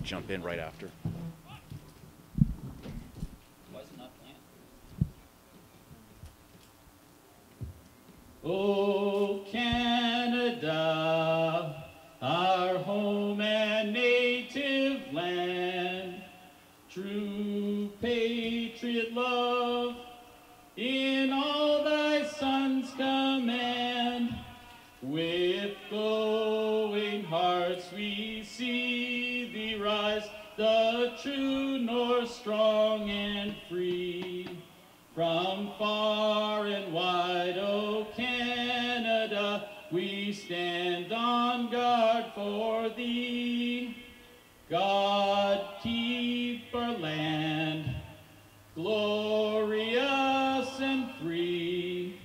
jump in right after. Oh, Canada, our home and native land, true patriot love, in all thy sons command. With glowing hearts we see thee rise, the true North strong and free. From far and wide, O Canada, we stand on guard for thee. God keep our land glorious and free.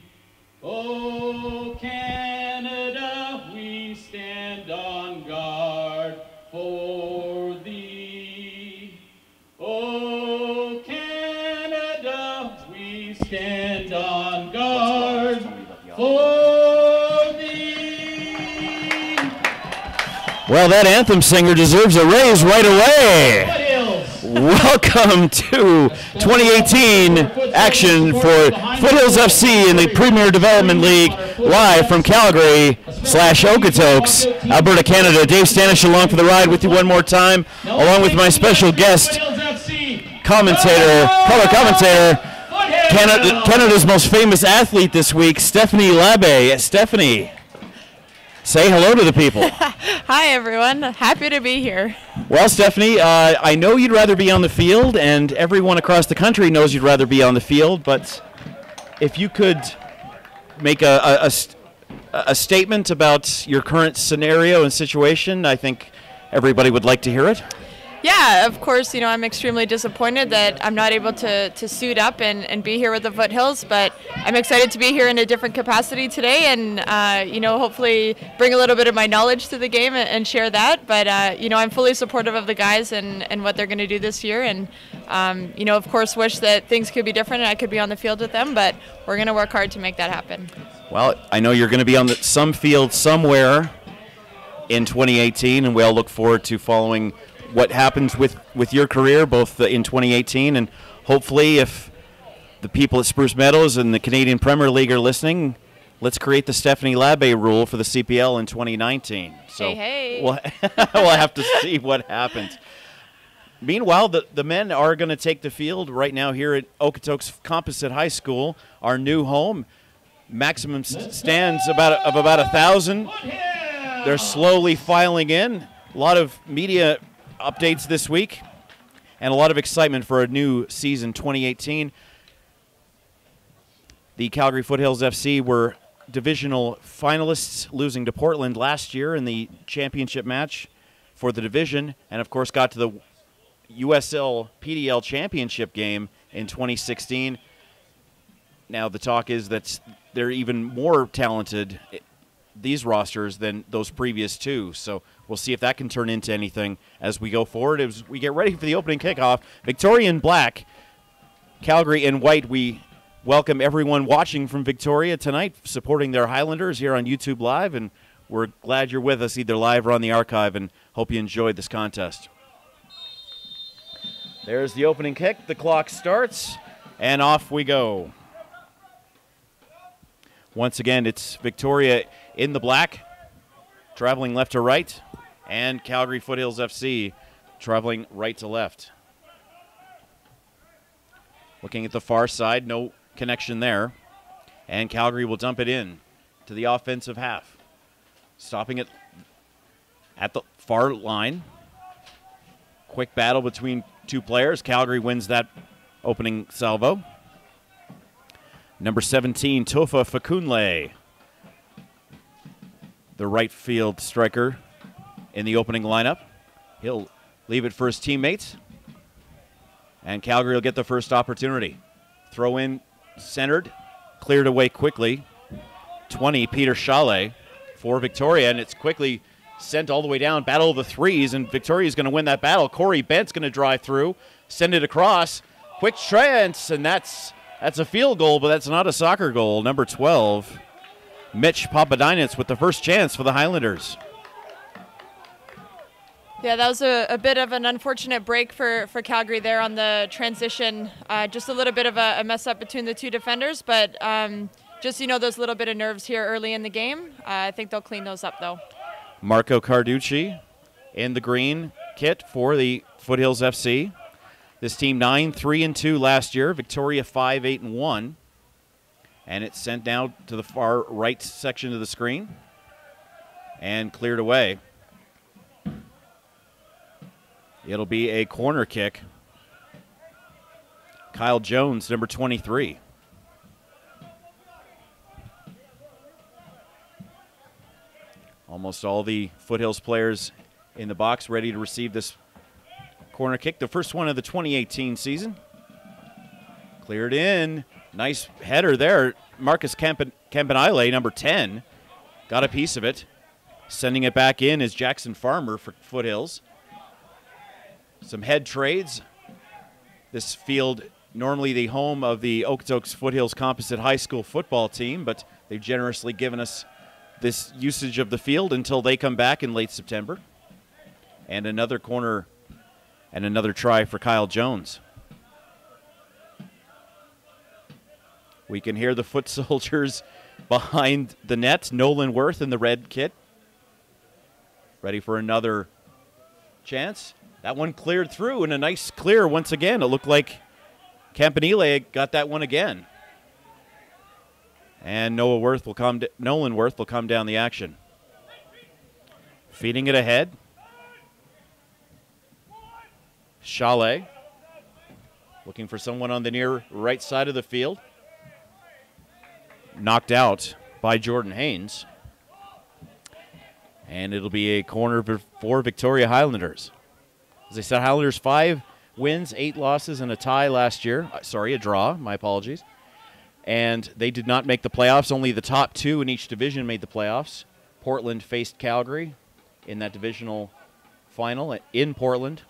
O Canada, we stand on guard for thee. O Canada, we stand on guard for thee. Well, that anthem singer deserves a raise right away. Welcome to 2018 action for Foothills FC in the Premier Development League, live from Calgary/Okotoks, Alberta, Canada. Dave Stanish along for the ride with you one more time, along with my special guest, commentator, color commentator, Canada's most famous athlete this week, Stephanie Labbe. Stephanie, say hello to the people. Hi, everyone. Happy to be here. Well, Stephanie, I know you'd rather be on the field, and everyone across the country knows you'd rather be on the field, but if you could make a statement about your current scenario and situation, I think everybody would like to hear it. Yeah, of course, I'm extremely disappointed that I'm not able to suit up and be here with the Foothills, but I'm excited to be here in a different capacity today and, hopefully bring a little bit of my knowledge to the game and share that. But, I'm fully supportive of the guys and what they're going to do this year and, of course, wish that things could be different and I could be on the field with them, but we're going to work hard to make that happen. Well, I know you're going to be on some field somewhere in 2018, and we all look forward to following what happens with your career, both in 2018 and hopefully if the people at Spruce Meadows and the Canadian Premier League are listening, let's create the Stephanie Labbe rule for the CPL in 2019. So hey. We'll have to see what happens. Meanwhile, the men are going to take the field right now here at Okotoks Composite High School, our new home. Maximum stands of about 1,000. They're slowly filing in. A lot of media updates this week and a lot of excitement for a new season 2018. The Calgary Foothills FC were divisional finalists, losing to Portland last year in the championship match for the division, and of course got to the USL PDL championship game in 2016. Now the talk is that they're even more talented, these rosters, than those previous two, so we'll see if that can turn into anything as we go forward. As we get ready for the opening kickoff, Victoria in black, Calgary in white. We welcome everyone watching from Victoria tonight, supporting their Highlanders here on YouTube Live, and we're glad you're with us either live or on the archive, and hope you enjoyed this contest. There's the opening kick. The clock starts, and off we go. Once again, it's Victoria in the black, traveling left to right, and Calgary Foothills FC traveling right to left. Looking at the far side, no connection there. And Calgary will dump it in to the offensive half. Stopping it at the far line. Quick battle between two players. Calgary wins that opening salvo. Number 17, Tofa Fakunle, the right field striker in the opening lineup. He'll leave it for his teammates. And Calgary will get the first opportunity. Throw in centered, cleared away quickly. 20, Peter Chalet for Victoria, and it's quickly sent all the way down. Battle of the threes, and Victoria's going to win that battle. Corey Bent's going to drive through, send it across. Quick trance, and that's a field goal, but that's not a soccer goal. Number 12, Mitch Papadinitz with the first chance for the Highlanders. Yeah, that was a bit of an unfortunate break for Calgary there on the transition. Just a little bit of a mess up between the two defenders, but just, those little bit of nerves here early in the game. I think they'll clean those up, though. Marco Carducci in the green kit for the Foothills FC. This team 9-3-2 last year. Victoria 5-8-1. And it's sent now to the far right section of the screen and cleared away. It'll be a corner kick. Kyle Jones, number 23. Almost all the Foothills players in the box ready to receive this corner kick. The first one of the 2018 season. Cleared in. Nice header there. Marcus Campanile, number 10, got a piece of it. Sending it back in is Jackson Farmer for Foothills. Some head trades. This field, normally the home of the Okotoks Foothills Composite High School football team, but they've generously given us this usage of the field until they come back in late September. And another corner and another try for Kyle Jones. We can hear the foot soldiers behind the net. Nolan Worth in the red kit. Ready for another chance. That one cleared through, and a nice clear once again. It looked like Campanile got that one again. And Nolan Worth will come down the action. Feeding it ahead. Chalet looking for someone on the near right side of the field. Knocked out by Jordan Haynes. And it'll be a corner for Victoria Highlanders. As I said, Highlanders 5 wins, 8 losses, and a tie last year. A draw. My apologies. And they did not make the playoffs. Only the top 2 in each division made the playoffs. Portland faced Calgary in that divisional final in Portland.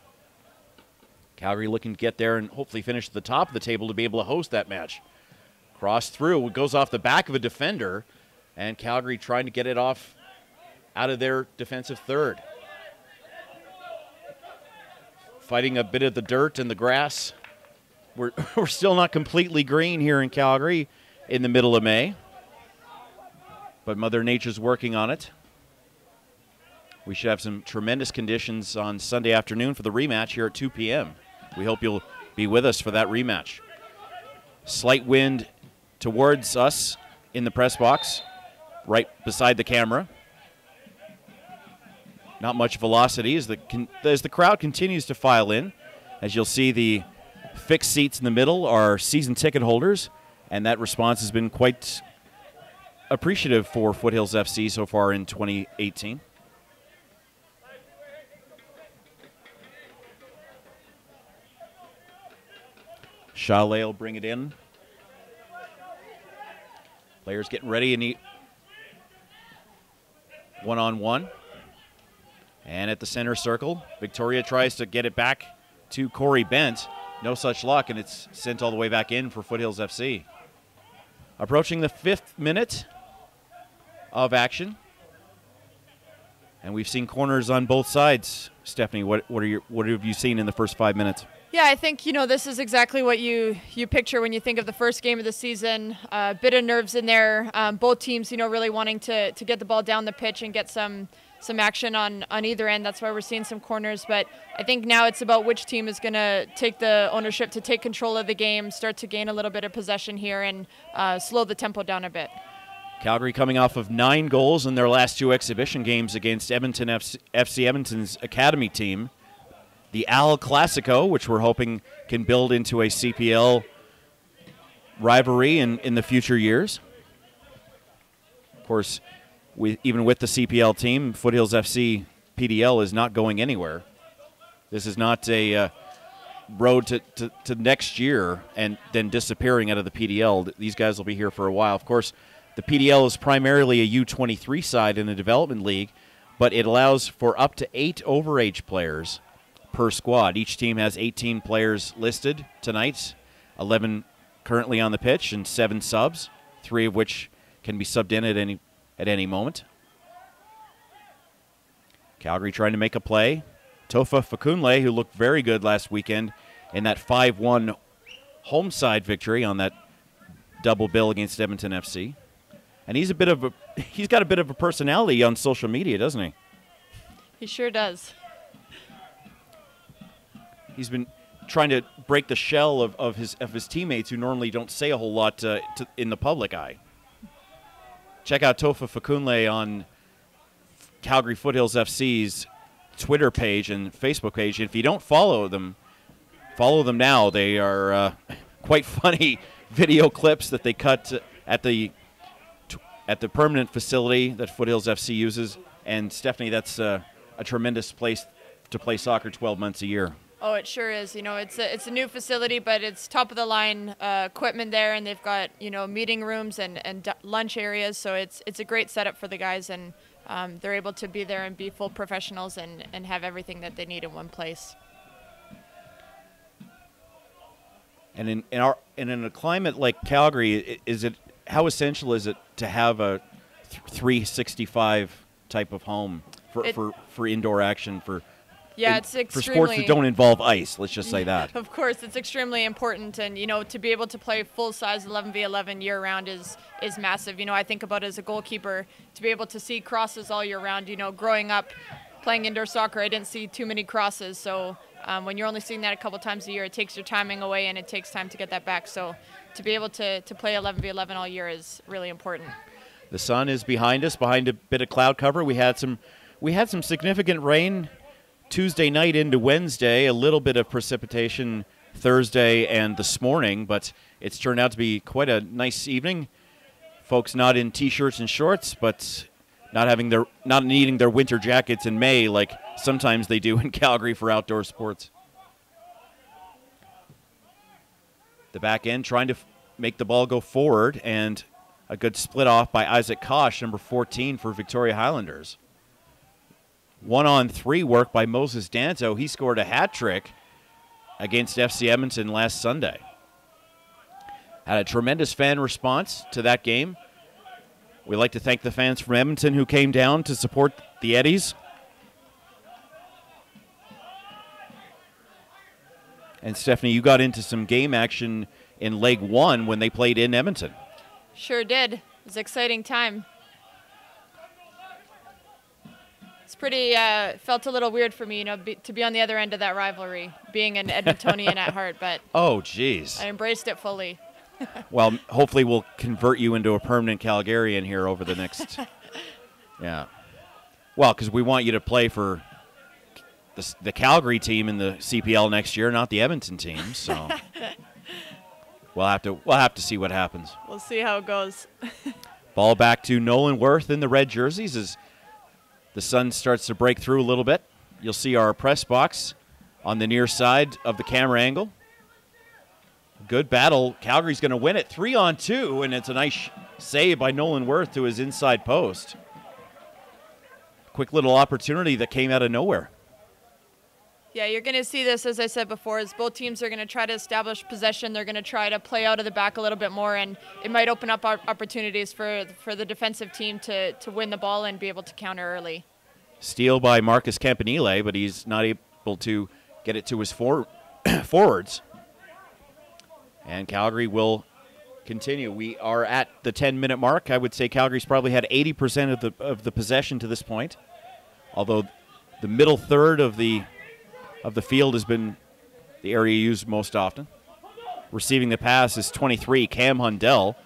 Calgary looking to get there and hopefully finish at the top of the table to be able to host that match. Cross through. It goes off the back of a defender. And Calgary trying to get it off out of their defensive third. Fighting a bit of the dirt and the grass. We're still not completely green here in Calgary in the middle of May. But Mother Nature's working on it. We should have some tremendous conditions on Sunday afternoon for the rematch here at 2 p.m. We hope you'll be with us for that rematch. Slight wind towards us in the press box, right beside the camera. Not much velocity as the crowd continues to file in. As you'll see, the fixed seats in the middle are season ticket holders, and that response has been quite appreciative for Foothills FC so far in 2018. Chalet will bring it in. Players getting ready and one-on-one. And at the center circle, Victoria tries to get it back to Corey Bent. No such luck, and it's sent all the way back in for Foothills FC. Approaching the 5th minute of action. And we've seen corners on both sides. Stephanie, what have you seen in the first 5 minutes? Yeah, I think, this is exactly what you picture when you think of the first game of the season. A bit of nerves in there. Both teams, really wanting to get the ball down the pitch and get some action on either end. That's why we're seeing some corners. But I think now it's about which team is going to take the ownership to take control of the game, start to gain a little bit of possession here, and slow the tempo down a bit. Calgary coming off of 9 goals in their last 2 exhibition games against Edmonton FC Edmonton's academy team. The Al Clasico, which we're hoping can build into a CPL rivalry in the future years. Of course, even with the CPL team, Foothills FC PDL is not going anywhere. This is not a road to next year and then disappearing out of the PDL. These guys will be here for a while. Of course, the PDL is primarily a U23 side in the development league, but it allows for up to 8 overage players per squad. Each team has 18 players listed tonight, 11 currently on the pitch and 7 subs, 3 of which can be subbed in at any moment. Calgary trying to make a play. Tofa Fakunle, who looked very good last weekend in that 5-1 home side victory on that double bill against Edmonton FC. And he's got a bit of a personality on social media, doesn't he? He sure does. He's been trying to break the shell of his teammates who normally don't say a whole lot in the public eye. Check out Tofa Fakunle on Calgary Foothills FC's Twitter page and Facebook page. If you don't follow them now. They are quite funny video clips that they cut at the permanent facility that Foothills FC uses. And Stephanie, that's a tremendous place to play soccer 12 months a year. Oh, it sure is. It's a new facility, but it's top of the line equipment there, and they've got meeting rooms and lunch areas. So it's a great setup for the guys, and they're able to be there and be full professionals and have everything that they need in one place. And in a climate like Calgary, how essential is it to have a 365 type of home for indoor action it's for extremely, sports that don't involve ice? Let's just say that. Of course, it's extremely important, and to be able to play full size 11v11 year round is massive. I think about it as a goalkeeper, to be able to see crosses all year round. Growing up playing indoor soccer, I didn't see too many crosses, so. When you're only seeing that a couple times a year, it takes your timing away, and it takes time to get that back. So to be able to play 11v11 all year is really important. The sun is behind us, behind a bit of cloud cover. We had some significant rain Tuesday night into Wednesday, a little bit of precipitation Thursday and this morning, but it's turned out to be quite a nice evening. Folks not in T-shirts and shorts, but not needing their winter jackets in May like sometimes they do in Calgary for outdoor sports. The back end trying to make the ball go forward, and a good split off by Isaac Kosh, number 14 for Victoria Highlanders. 1-on-3 work by Moses Danzo. He scored a hat trick against FC Edmonton last Sunday. Had a tremendous fan response to that game. We'd like to thank the fans from Edmonton who came down to support the Eddies. And Stephanie, you got into some game action in Leg 1 when they played in Edmonton. Sure did. It was an exciting time. It's pretty, felt a little weird for me, to be on the other end of that rivalry, being an Edmontonian at heart, but oh, geez. I embraced it fully. Well, hopefully we'll convert you into a permanent Calgarian here over the next, yeah. Well, because we want you to play for the Calgary team in the CPL next year, not the Edmonton team. So we'll have to see what happens. We'll see how it goes. Ball back to Nolan Worth in the red jerseys as the sun starts to break through a little bit. You'll see our press box on the near side of the camera angle. Good battle. Calgary's going to win it 3-on-2, and it's a nice save by Nolan Worth to his inside post. Quick little opportunity that came out of nowhere. Yeah, you're going to see this, as I said before, as both teams are going to try to establish possession. They're going to try to play out of the back a little bit more, and it might open up opportunities for the defensive team to win the ball and be able to counter early. Steal by Marcus Campanile, but he's not able to get it to his forwards. And Calgary will continue. We are at the 10-minute mark. I would say Calgary's probably had 80% of the possession to this point, although the middle third of the field has been the area used most often. Receiving the pass is 23, Cam Hundell.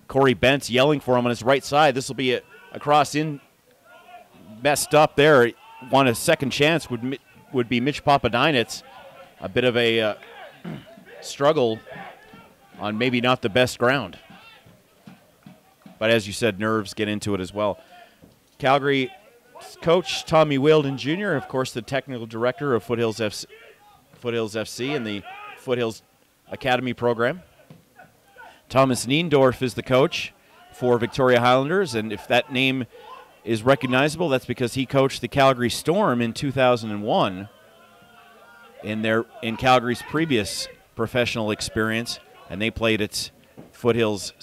Corey Bentz yelling for him on his right side. This will be a cross in, messed up there. Want a second chance would be Mitch Papadinitz. A bit of a struggle on maybe not the best ground. But as you said, nerves get into it as well. Calgary coach Tommy Wheeldon Jr., of course, the technical director of Foothills FC and the Foothills Academy program. Thomas Niendorf is the coach for Victoria Highlanders, and if that name is recognizable, that's because he coached the Calgary Storm in 2001 in Calgary's previous professional experience, and they played at Foothills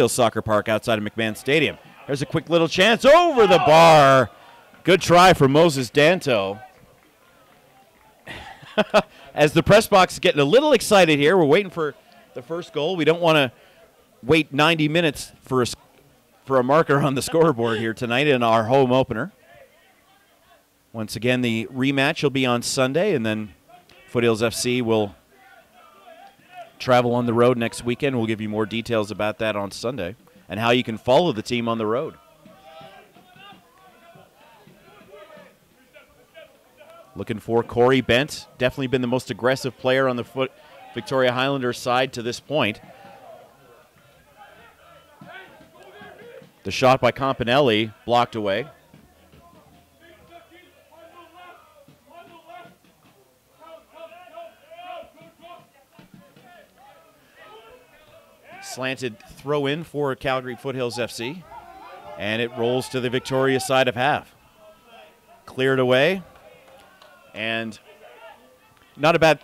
Soccer Park outside of McMahon Stadium. There's a quick little chance over the bar. Good try from Moses Danto. As the press box is getting a little excited here, we're waiting for the first goal. We don't want to wait 90 minutes for a marker on the scoreboard here tonight in our home opener. Once again, the rematch will be on Sunday, and then Foothills FC will travel on the road next weekend. We'll give you more details about that on Sunday and how you can follow the team on the road. Looking for Corey Bent. Definitely been the most aggressive player on the Victoria Highlanders side to this point. The shot by Campanelli blocked away. Slanted throw in for Calgary Foothills FC. And it rolls to the Victoria side of half. Cleared away. And not a bad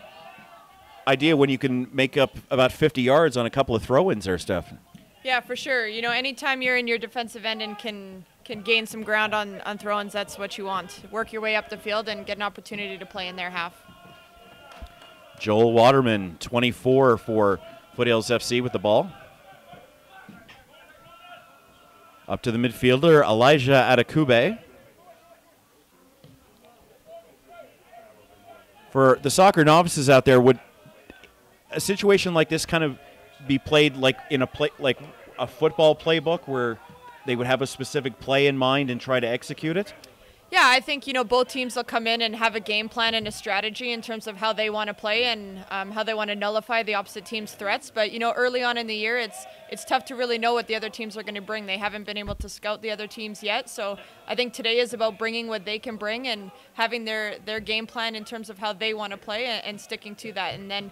idea when you can make up about 50 yards on a couple of throw-ins there, Steph. Yeah, for sure. You know, anytime you're in your defensive end and can gain some ground on throw-ins, that's what you want. Work your way up the field and get an opportunity to play in their half. Joel Waterman, 24 for Foothills FC with the ball. Up to the midfielder, Elijah Adekube. For the soccer novices out there, would a situation like this kind of be played like in like a football playbook where they would have a specific play in mind and try to execute it? Yeah, I think, you know, both teams will come in and have a game plan and a strategy in terms of how they want to play and how they want to nullify the opposite team's threats. But, you know, early on in the year, it's tough to really know what the other teams are going to bring. They haven't been able to scout the other teams yet. So I think today is about bringing what they can bring and having their game plan in terms of how they want to play and sticking to that. And then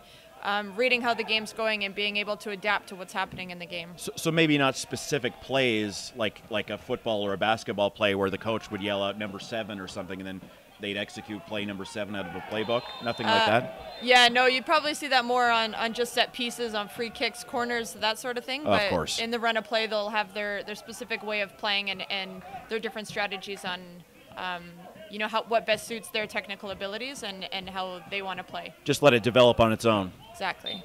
reading how the game's going and being able to adapt to what's happening in the game. So maybe not specific plays like a football or a basketball play where the coach would yell out number 7 or something and then they'd execute play number 7 out of a playbook? Nothing like that? Yeah, no, you'd probably see that more on just set pieces, on free kicks, corners, that sort of thing. But of course. In the run of play, they'll have their specific way of playing and their different strategies on you know, what best suits their technical abilities and how they want to play. Just let it develop on its own. Exactly.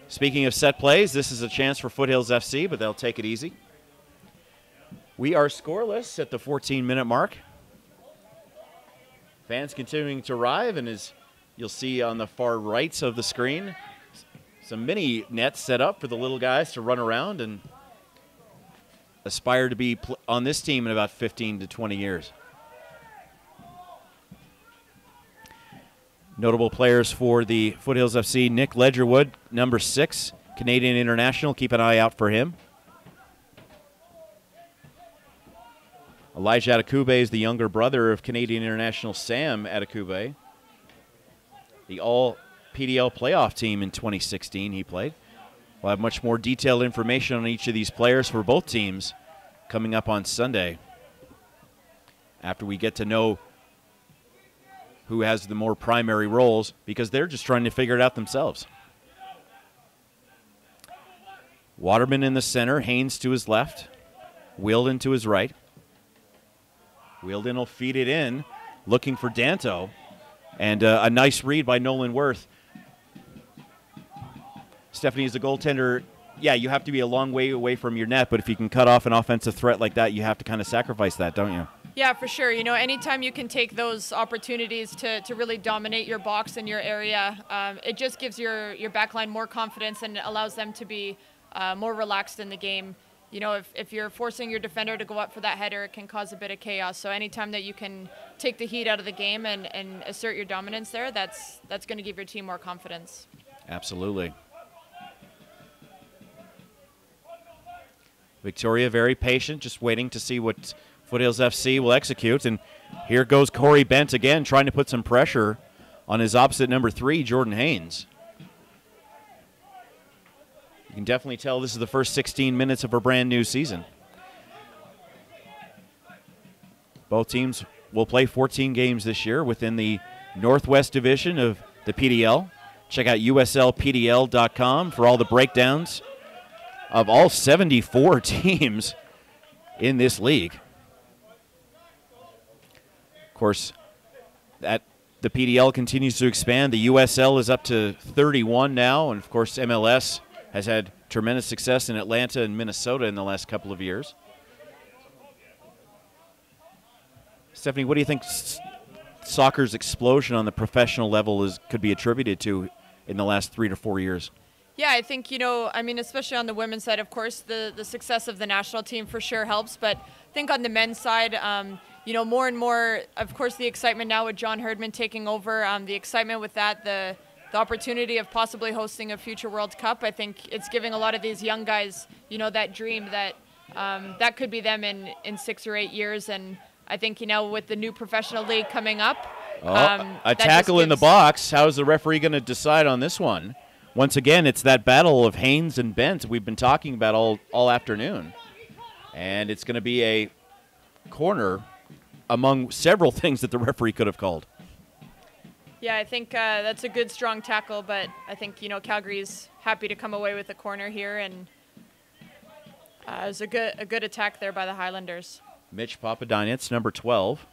Speaking of set plays, this is a chance for Foothills FC, but they'll take it easy. We are scoreless at the 14-minute mark. Fans continuing to arrive, and as you'll see on the far right of the screen, some mini nets set up for the little guys to run around and aspire to be on this team in about 15 to 20 years. Notable players for the Foothills FC, Nick Ledgerwood, number 6, Canadian international. Keep an eye out for him. Elijah Adekube is the younger brother of Canadian international Sam Adekube. The all-PDL playoff team in 2016 he played. We'll have much more detailed information on each of these players for both teams coming up on Sunday after we get to know who has the more primary roles, because they're just trying to figure it out themselves. Waterman in the center, Haynes to his left, Wielden to his right. Wielden will feed it in, looking for Danto, and a nice read by Nolan Worth. Stephanie, as a goaltender, yeah, you have to be a long way away from your net, but if you can cut off an offensive threat like that, you have to kind of sacrifice that, don't you? Yeah, for sure. You know, anytime you can take those opportunities to really dominate your box in your area, it just gives your backline more confidence and allows them to be more relaxed in the game. You know, if you're forcing your defender to go up for that header, it can cause a bit of chaos. So anytime that you can take the heat out of the game and assert your dominance there, that's going to give your team more confidence. Absolutely. Victoria very patient, just waiting to see what Foothills FC will execute. And here goes Corey Bent again, trying to put some pressure on his opposite number 3, Jordan Haynes. You can definitely tell this is the first 16 minutes of a brand new season. Both teams will play 14 games this year within the Northwest Division of the PDL. Check out USLPDL.com for all the breakdowns of all 74 teams in this league. course, that the PDL continues to expand. The USL is up to 31 now, and of course MLS has had tremendous success in Atlanta and Minnesota in the last couple of years. Stephanie, what do you think soccer's explosion on the professional level could be attributed to in the last 3 to 4 years? Yeah, I think, especially on the women's side, of course, the success of the national team for sure helps. But I think on the men's side, more and more, of course, the excitement now with John Herdman taking over, the excitement with that, the opportunity of possibly hosting a future World Cup. I think it's giving a lot of these young guys, that dream that that could be them in 6 or 8 years. And I think, with the new professional league coming up. A tackle in the box. How is the referee going to decide on this one? Once again, it's that battle of Haynes and Bent we've been talking about all afternoon. And it's going to be a corner among several things that the referee could have called. Yeah, I think that's a good, strong tackle, but I think, Calgary's happy to come away with a corner here, and it was a good attack there by the Highlanders. Mitch Papadinets, number 12,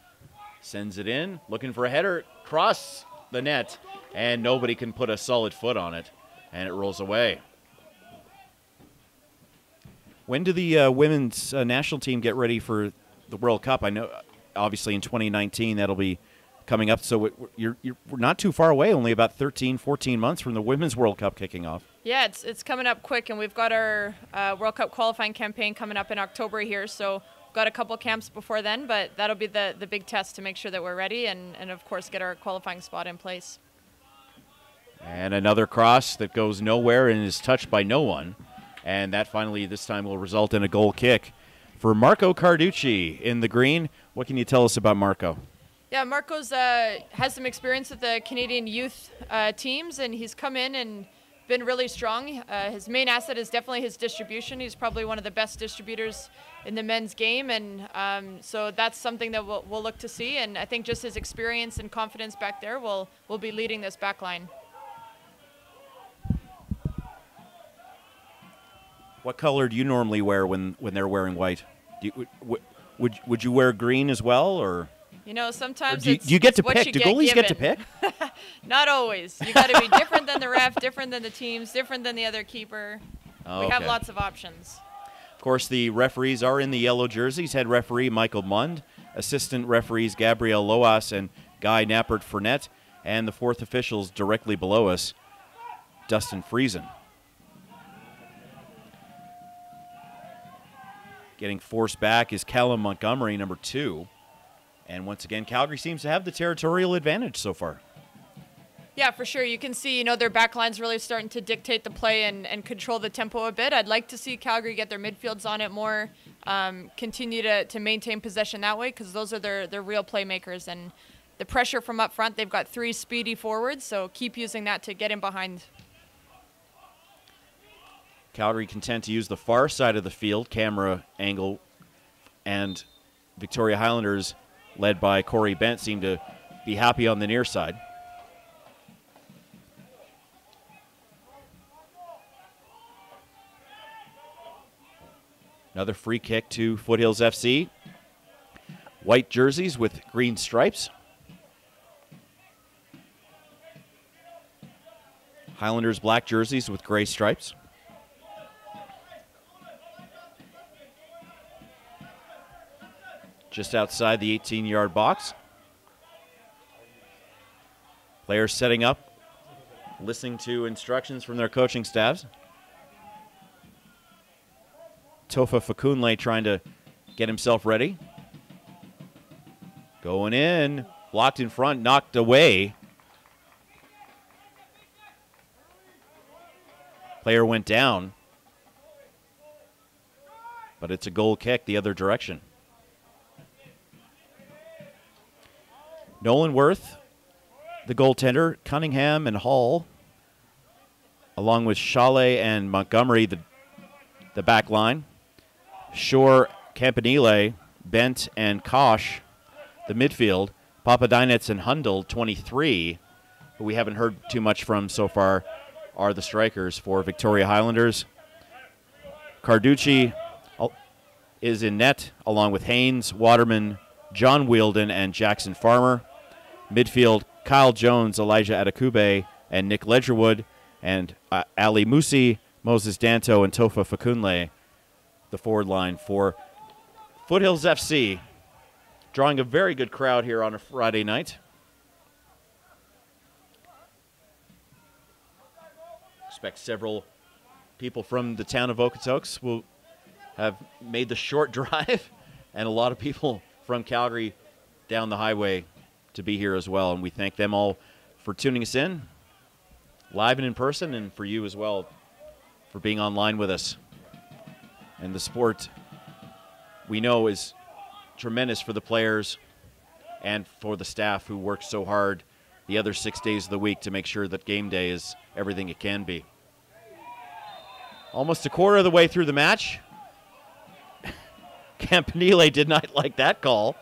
sends it in, looking for a header, cross the net, and nobody can put a solid foot on it, and it rolls away. When do the women's national team get ready for the World Cup? I know, obviously, in 2019 that'll be coming up, so we're not too far away, only about 13, 14 months from the Women's World Cup kicking off. Yeah, it's coming up quick, and we've got our World Cup qualifying campaign coming up in October here, so we've got a couple camps before then, but that'll be the big test to make sure that we're ready and of course, get our qualifying spot in place. And another cross that goes nowhere and is touched by no one, and that finally this time will result in a goal kick for Marco Carducci in the green. What can you tell us about Marco? Yeah, Marco's has some experience with the Canadian youth teams, and he's come in and been really strong. His main asset is definitely his distribution. He's probably one of the best distributors in the men's game, and so that's something that we'll look to see. And I think just his experience and confidence back there will be leading this back line. What color do you normally wear when they're wearing white? Would you wear green as well, or? Sometimes do you get to pick? Do goalies get to pick? Not always. You got to be different than the ref, different than the teams, different than the other keeper. Oh, we have lots of options. Of course, the referees are in the yellow jerseys. Head referee Michael Mund, assistant referees Gabrielle Loas and Guy Nappert-Fournette, and the fourth officials directly below us, Dustin Friesen. Getting forced back is Callum Montgomery, number 2. And once again, Calgary seems to have the territorial advantage so far. Yeah, for sure. You can see, their back line's really starting to dictate the play and control the tempo a bit. I'd like to see Calgary get their midfields on it more, continue to maintain possession that way, because those are their real playmakers. And the pressure from up front, they've got 3 speedy forwards, so keep using that to get in behind. Calgary content to use the far side of the field, camera angle, and Victoria Highlanders, led by Corey Bent, seem to be happy on the near side. Another free kick to Foothills FC. White jerseys with green stripes. Highlanders black jerseys with gray stripes. Just outside the 18-yard box. Players setting up, listening to instructions from their coaching staffs. Tofa Fakunle trying to get himself ready. Going in, blocked in front, knocked away. Player went down, but it's a goal kick the other direction. Nolan Worth, the goaltender, Cunningham and Hall, along with Chalet and Montgomery, the back line. Shore, Campanile, Bent, and Kosh, the midfield. Papadinets and Hundel, 23, who we haven't heard too much from so far, are the strikers for Victoria Highlanders. Carducci is in net, along with Haynes, Waterman, John Wielden, and Jackson Farmer. Midfield, Kyle Jones, Elijah Adekube, and Nick Ledgerwood, and Ali Musi, Moses Danto, and Tofa Fakunle, the forward line for Foothills FC. Drawing a very good crowd here on a Friday night. Expect several people from the town of Okotoks will have made the short drive, and a lot of people from Calgary down the highway to be here as well. And we thank them all for tuning us in, live and in person, and for you as well for being online with us. And the sport, we know, is tremendous for the players and for the staff who work so hard the other 6 days of the week to make sure that game day is everything it can be. Almost a quarter of the way through the match. Campanile did not like that call,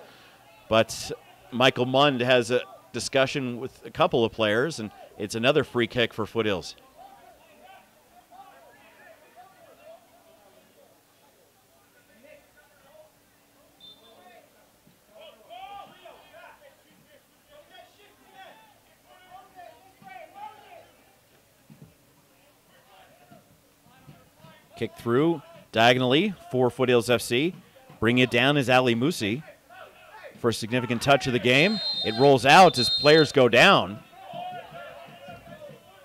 but Michael Mund has a discussion with a couple of players, and it's another free kick for Foothills. Kick through diagonally for Foothills FC. Bring it down is Ali Musi for a significant touch of the game. It rolls out as players go down.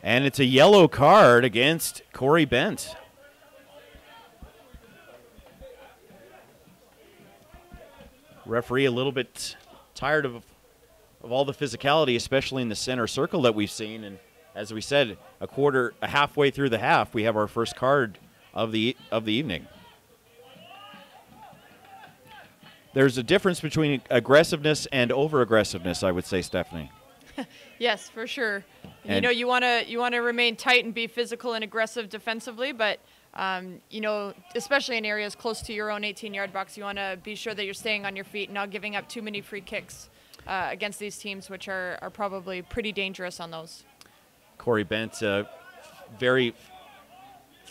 And it's a yellow card against Corey Bent. Referee a little bit tired of all the physicality, especially in the center circle that we've seen. And as we said, halfway through the half, we have our first card of the evening. There's a difference between aggressiveness and over-aggressiveness, I would say, Stephanie. Yes, for sure. And you want to remain tight and be physical and aggressive defensively, but especially in areas close to your own 18-yard box, you want to be sure that you're staying on your feet and not giving up too many free kicks against these teams, which are probably pretty dangerous on those. Corey Bent, very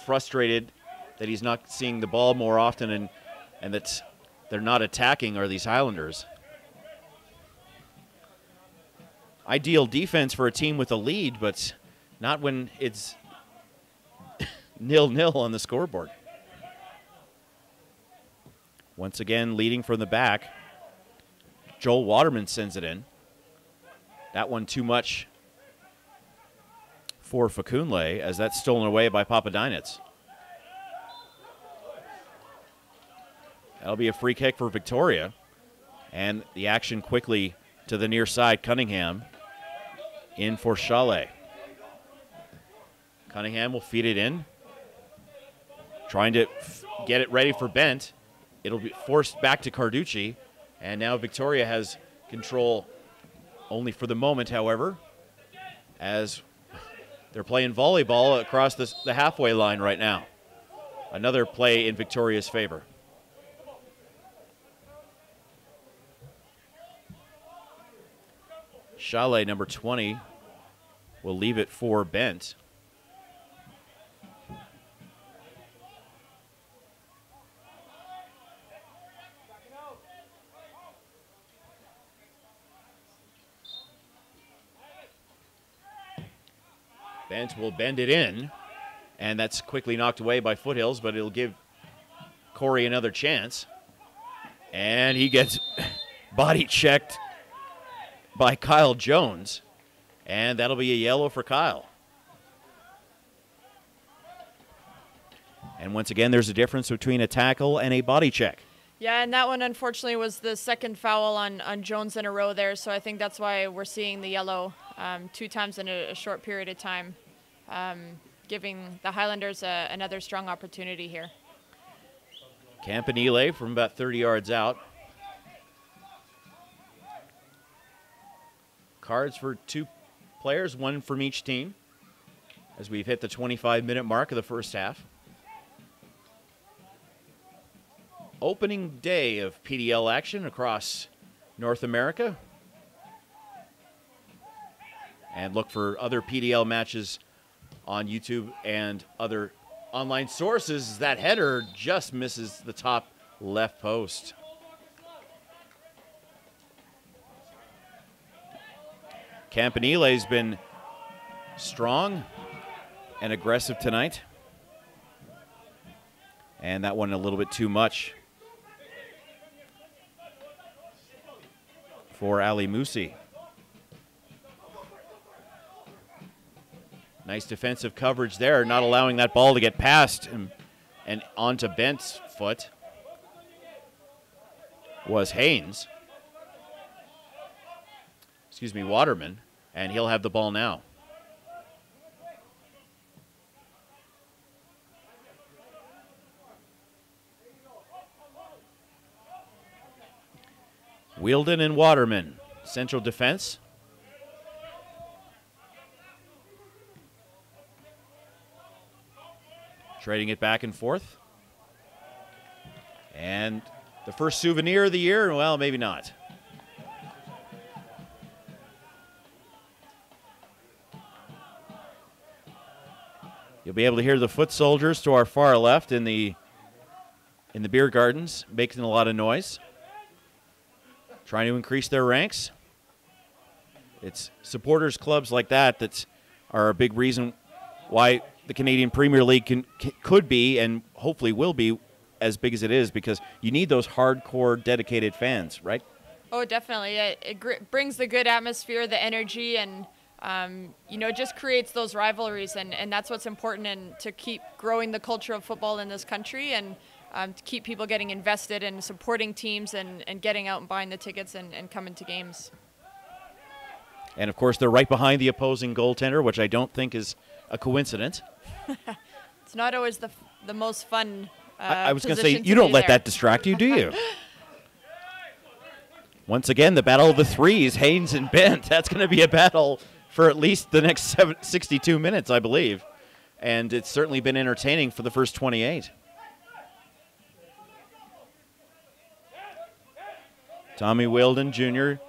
frustrated that he's not seeing the ball more often, and that they're not attacking are these Highlanders. Ideal defense for a team with a lead, but not when it's 0-0 on the scoreboard. Once again, leading from the back. Joel Waterman sends it in. That one too much for Fakunle, as that's stolen away by Papadinets. That'll be a free kick for Victoria. And the action quickly to the near side. Cunningham in for Chalet. Cunningham will feed it in. Trying to get it ready for Bent. It'll be forced back to Carducci. And now Victoria has control only for the moment, however, as they're playing volleyball across the halfway line right now. Another play in Victoria's favor. Chalet, number 20, will leave it for Bent. Bent will bend it in, and that's quickly knocked away by Foothills, but it'll give Corey another chance. And he gets body checked by Kyle Jones, and that'll be a yellow for Kyle. And once again, there's a difference between a tackle and a body check. Yeah, and that one, unfortunately, was the second foul on Jones in a row there, so I think that's why we're seeing the yellow 2 times in a short period of time, giving the Highlanders another strong opportunity here. Campanile from about 30 yards out. Cards for 2 players, 1 from each team, as we've hit the 25-minute mark of the first half. Opening day of PDL action across North America. And look for other PDL matches on YouTube and other online sources. That header just misses the top left post. Campanile's been strong and aggressive tonight. And that one a little bit too much for Ali Musi. Nice defensive coverage there, not allowing that ball to get past and onto Bent's foot was Haynes. Excuse me, Waterman, and he'll have the ball now. Wielden and Waterman, central defense. Trading it back and forth. And the first souvenir of the year, well, maybe not. You'll be able to hear the foot soldiers to our far left in the beer gardens making a lot of noise, trying to increase their ranks. It's supporters clubs like that are a big reason why the Canadian Premier League could be and hopefully will be as big as it is, because you need those hardcore, dedicated fans, right? Oh, definitely. It brings the good atmosphere, the energy, and it just creates those rivalries, and that's what's important, and to keep growing the culture of football in this country, and to keep people getting invested and supporting teams and getting out and buying the tickets and coming to games. And, of course, they're right behind the opposing goaltender, which I don't think is a coincidence. It's not always the most fun I was going to say, you don't let that distract you, do you? Once again, the battle of the threes, Haynes and Bent. That's going to be a battle for at least the next 62 minutes, I believe. And it's certainly been entertaining for the first 28. Tommy Wielden Jr.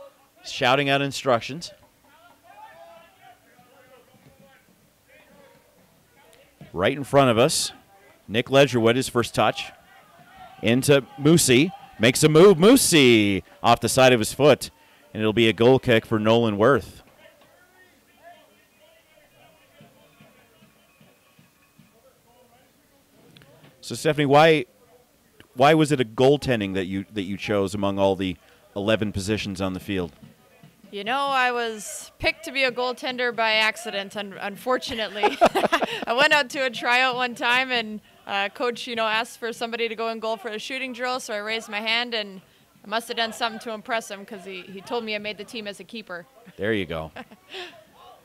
shouting out instructions. Right in front of us, Nick Ledgerwood, his first touch. Into Musi. Makes a move. Musi off the side of his foot. And it'll be a goal kick for Nolan Worth. So, Stephanie, why was it a goaltending that you chose among all the 11 positions on the field? You know, I was picked to be a goaltender by accident, unfortunately. I went out to a tryout one time, and coach, asked for somebody to go in goal for a shooting drill, so I raised my hand, and I must have done something to impress him, because he told me I made the team as a keeper. There you go.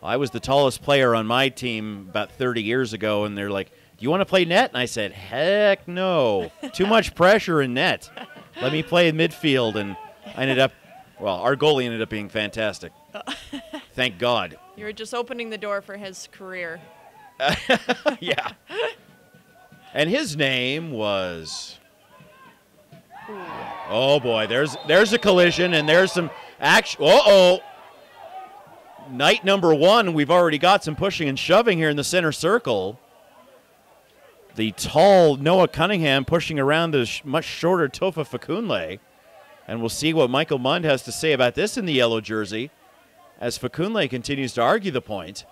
I was the tallest player on my team about 30 years ago, and they're like, do you want to play net? And I said, heck no. Too much pressure in net. Let me play in midfield, and I ended up, our goalie ended up being fantastic. Thank God. You were just opening the door for his career. Yeah. And his name was... Ooh. Oh, boy. There's a collision, and there's some action. Uh-oh. Night number one, we've already got some pushing and shoving here in the center circle. The tall Noah Cunningham pushing around the much shorter Tofa Fakunle. And we'll see what Michael Mund has to say about this in the yellow jersey as Fakunle continues to argue the point.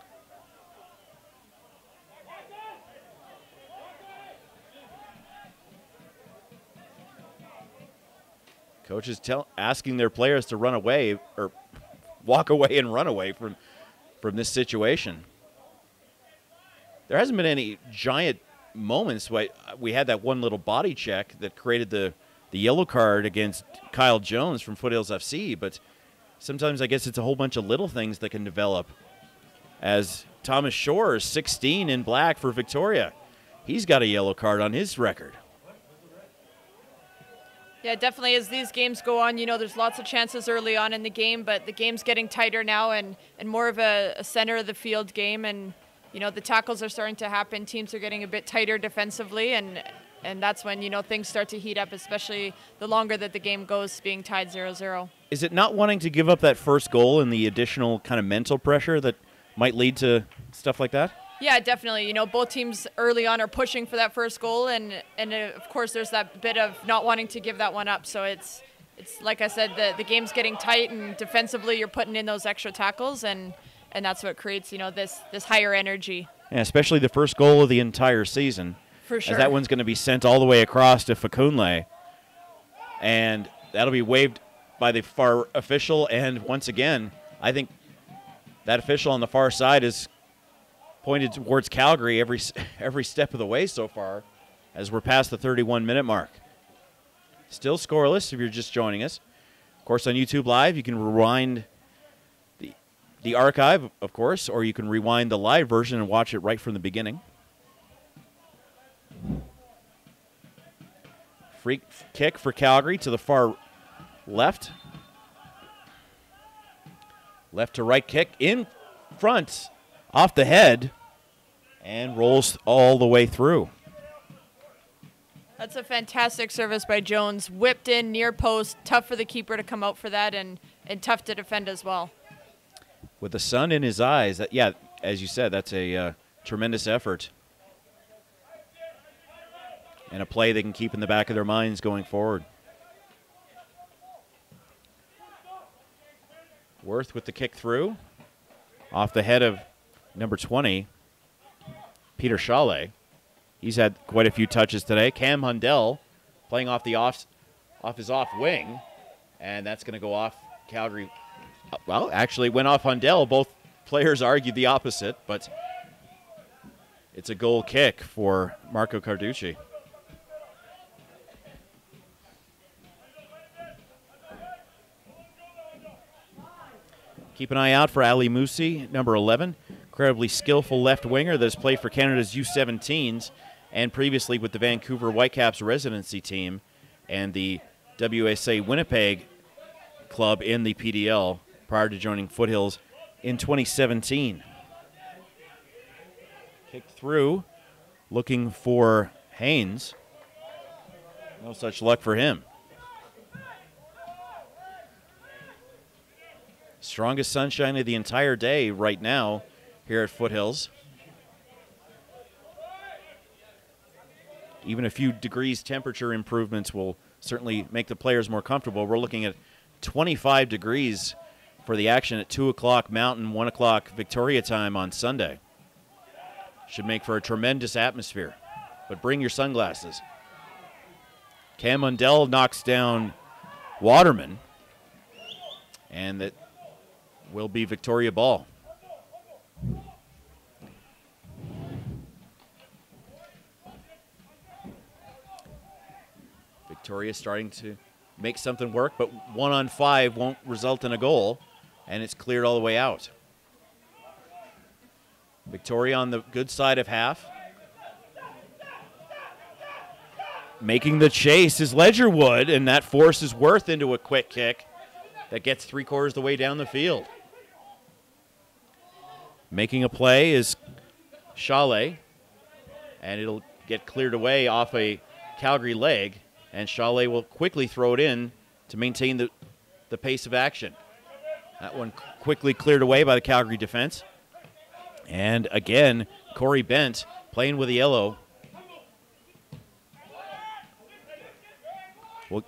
Coaches asking their players to run away or walk away and run away from this situation. There hasn't been any giant moments. We had that one little body check that created the yellow card against Kyle Jones from Foothills FC, but sometimes I guess it's a whole bunch of little things that can develop. As Thomas Shore, 16 in black for Victoria. He's got a yellow card on his record. Yeah, definitely as these games go on, there's lots of chances early on in the game, but the game's getting tighter now and more of a center of the field game, and the tackles are starting to happen. Teams are getting a bit tighter defensively, and that's when, things start to heat up, especially the longer that the game goes, being tied 0-0. Is it not wanting to give up that first goal and the additional kind of mental pressure that might lead to stuff like that? Yeah, definitely. Both teams early on are pushing for that first goal, and of course there's that bit of not wanting to give that one up. So it's it's like I said, the game's getting tight, and defensively you're putting in those extra tackles, and that's what creates, this higher energy. Yeah, especially the first goal of the entire season. For sure. As that one's going to be sent all the way across to Fakunle. And that'll be waved by the far official. And once again, I think that official on the far side is pointed towards Calgary every step of the way so far, as we're past the 31-minute mark. Still scoreless if you're just joining us. Of course, on YouTube Live, you can rewind the archive, of course, or you can rewind the live version and watch it right from the beginning. Free kick for Calgary to the far left. Left to right kick in front, off the head, and rolls all the way through. That's a fantastic service by Jones. Whipped in, near post, tough for the keeper to come out for that, and tough to defend as well. With the sun in his eyes, as you said, that's a tremendous effort. And a play they can keep in the back of their minds going forward. Worth with the kick through. Off the head of number 20, Peter Chalet. He's had quite a few touches today. Cam Hundell playing off his off wing. And that's going to go off Calgary. Well, actually went off Hundell. Both players argued the opposite, but it's a goal kick for Marco Carducci. Keep an eye out for Ali Musi, number 11, incredibly skillful left winger that has played for Canada's U17s and previously with the Vancouver Whitecaps residency team and the WSA Winnipeg club in the PDL prior to joining Foothills in 2017. Kicked through, looking for Haynes. No such luck for him. Strongest sunshine of the entire day right now here at Foothills. Even a few degrees temperature improvements will certainly make the players more comfortable. We're looking at 25 degrees for the action at 2 o'clock Mountain, 1 o'clock Victoria time on Sunday. Should make for a tremendous atmosphere, but bring your sunglasses. Cam Mundell knocks down Waterman, and that will be Victoria ball. Victoria starting to make something work, but 1-on-5 won't result in a goal, and it's cleared all the way out. Victoria on the good side of half. Making the chase is Ledgerwood, and that forces Worth into a quick kick that gets 3/4 of the way down the field. Making a play is Chalet, and it'll get cleared away off a Calgary leg, and Chalet will quickly throw it in to maintain the pace of action. That one quickly cleared away by the Calgary defense. And again, Corey Bent playing with the yellow. Well,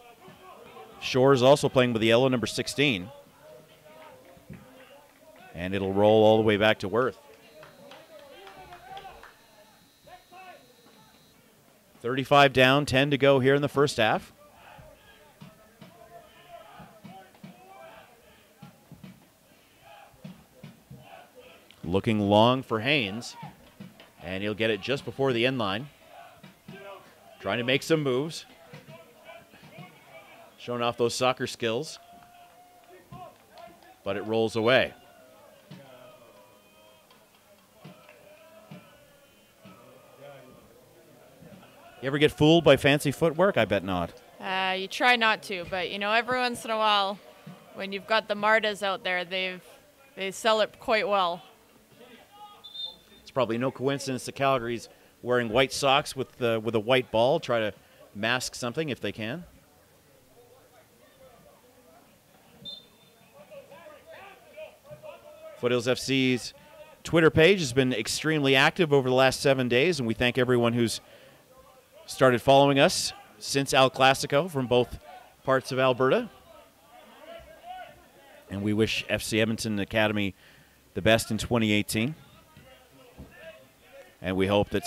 Shore is also playing with the yellow, number 16. And it'll roll all the way back to Worth. 35 down, 10 to go here in the first half. Looking long for Haynes, and he'll get it just before the end line. Trying to make some moves. Showing off those soccer skills. But it rolls away. You ever get fooled by fancy footwork? I bet not. You try not to, but every once in a while, when you've got the Martas out there, they sell it quite well. It's probably no coincidence that Calgary's wearing white socks with a white ball, try to mask something if they can. Foothills FC's Twitter page has been extremely active over the last 7 days, and we thank everyone who's started following us since El Clasico from both parts of Alberta. And we wish FC Edmonton Academy the best in 2018. And we hope that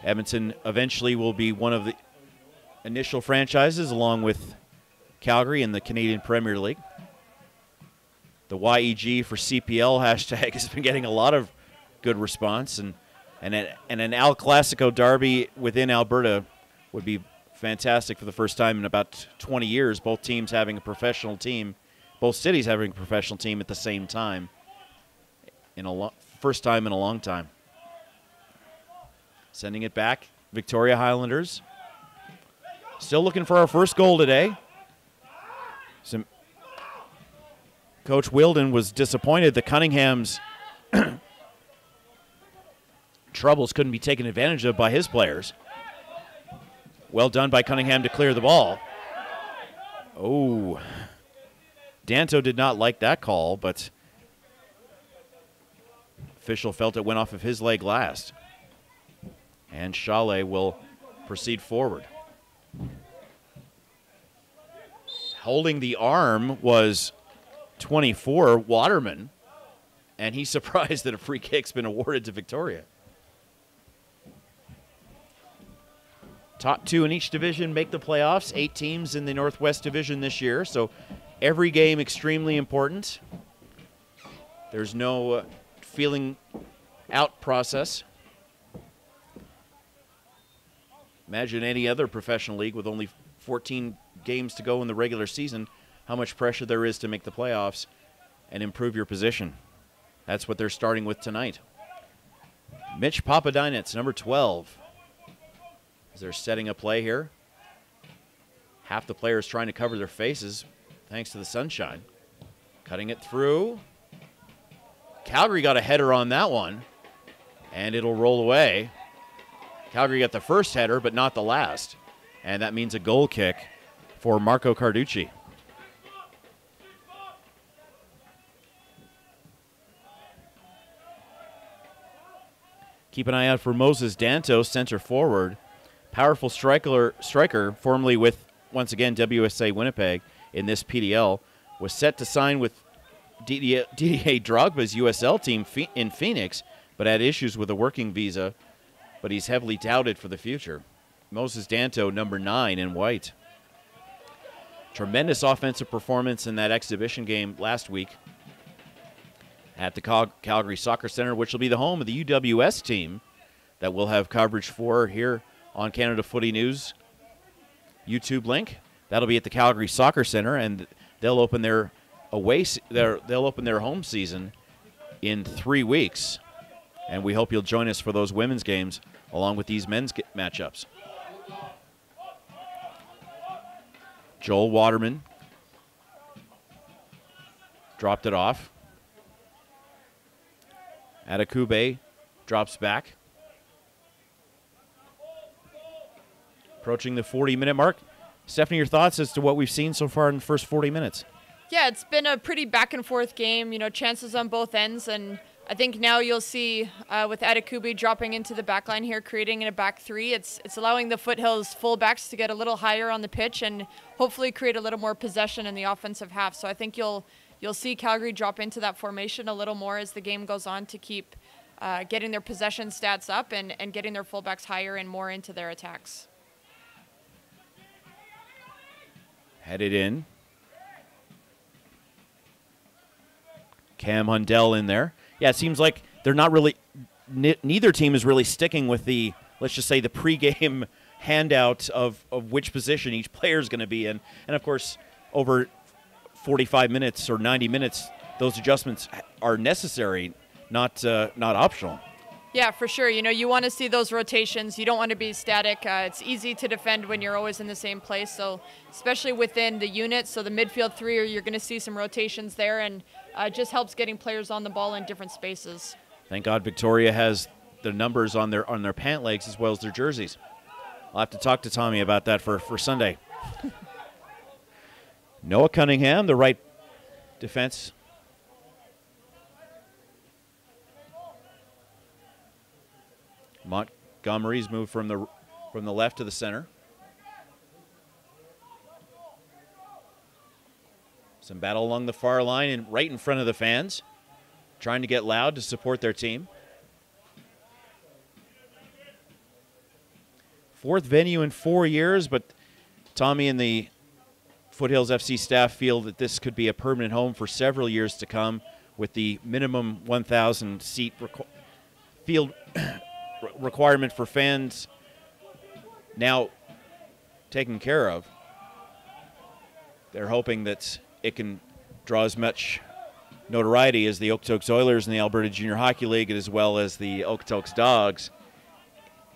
Edmonton eventually will be one of the initial franchises along with Calgary in the Canadian Premier League. The YEG for CPL hashtag has been getting a lot of good response, and an Al Clasico derby within Alberta would be fantastic for the first time in about 20 years, both teams having a professional team, both cities having a professional team at the same time, first time in a long time. Sending it back, Victoria Highlanders. Still looking for our first goal today. Coach Wilden was disappointed that Cunningham's troubles couldn't be taken advantage of by his players. Well done by Cunningham to clear the ball. Oh, Danto did not like that call, but official felt it went off of his leg last. And Chalet will proceed forward. Holding the arm was 24, Waterman, and he's surprised that a free kick's been awarded to Victoria. Top 2 in each division make the playoffs. 8 teams in the Northwest Division this year, so every game extremely important. There's no feeling out process. Imagine any other professional league with only 14 games to go in the regular season, how much pressure there is to make the playoffs and improve your position. That's what they're starting with tonight. Mitch Papadinets, number 12. As they're setting a play here. Half the players trying to cover their faces thanks to the sunshine. Cutting it through. Calgary got a header on that one, and it'll roll away. Calgary got the first header, but not the last. And that means a goal kick for Marco Carducci. Keep an eye out for Moses Danto, center forward. Powerful striker, formerly with, once again, WSA Winnipeg in this PDL, was set to sign with Didier Drogba's USL team in Phoenix, but had issues with a working visa, but he's heavily touted for the future. Moses Danto, number 9 in white. Tremendous offensive performance in that exhibition game last week at the Calgary Soccer Center, which will be the home of the UWS team that we'll have coverage for here on Canada Footy News YouTube link. That'll be at the Calgary Soccer Center, and they'll open their home season in 3 weeks. And we hope you'll join us for those women's games along with these men's matchups. Joel Waterman dropped it off. Adekube drops back. Approaching the 40-minute mark. Stephanie, your thoughts as to what we've seen so far in the first 40 minutes? Yeah, it's been a pretty back-and-forth game, chances on both ends, and I think now you'll see with Adekube dropping into the back line here, creating in a back 3, it's allowing the Foothills fullbacks to get a little higher on the pitch and hopefully create a little more possession in the offensive half. So I think you'll see Calgary drop into that formation a little more as the game goes on to keep getting their possession stats up and getting their fullbacks higher and more into their attacks. Headed in. Cam Hundell in there. Yeah, it seems like they're not really, neither team is really sticking with the, let's just say, the pregame handout of which position each player is going to be in. And, of course, over 45 minutes or 90 minutes, those adjustments are necessary, not optional. Yeah, for sure. You want to see those rotations. You don't want to be static. It's easy to defend when you're always in the same place. So especially within the unit, so the midfield 3, you're going to see some rotations there, and it just helps getting players on the ball in different spaces. Thank God Victoria has the numbers on their pant legs as well as their jerseys. I'll have to talk to Tommy about that for Sunday. Noah Cunningham, the right defense. Montgomery's moved from the left to the center. Some battle along the far line and right in front of the fans, trying to get loud to support their team. Fourth venue in 4 years, but Tommy and the Foothills FC staff feel that this could be a permanent home for several years to come, with the minimum 1,000 seat field requirement for fans now taken care of. They're hoping that it can draw as much notoriety as the Okotoks Oilers in the Alberta Junior Hockey League, as well as the Okotoks Dogs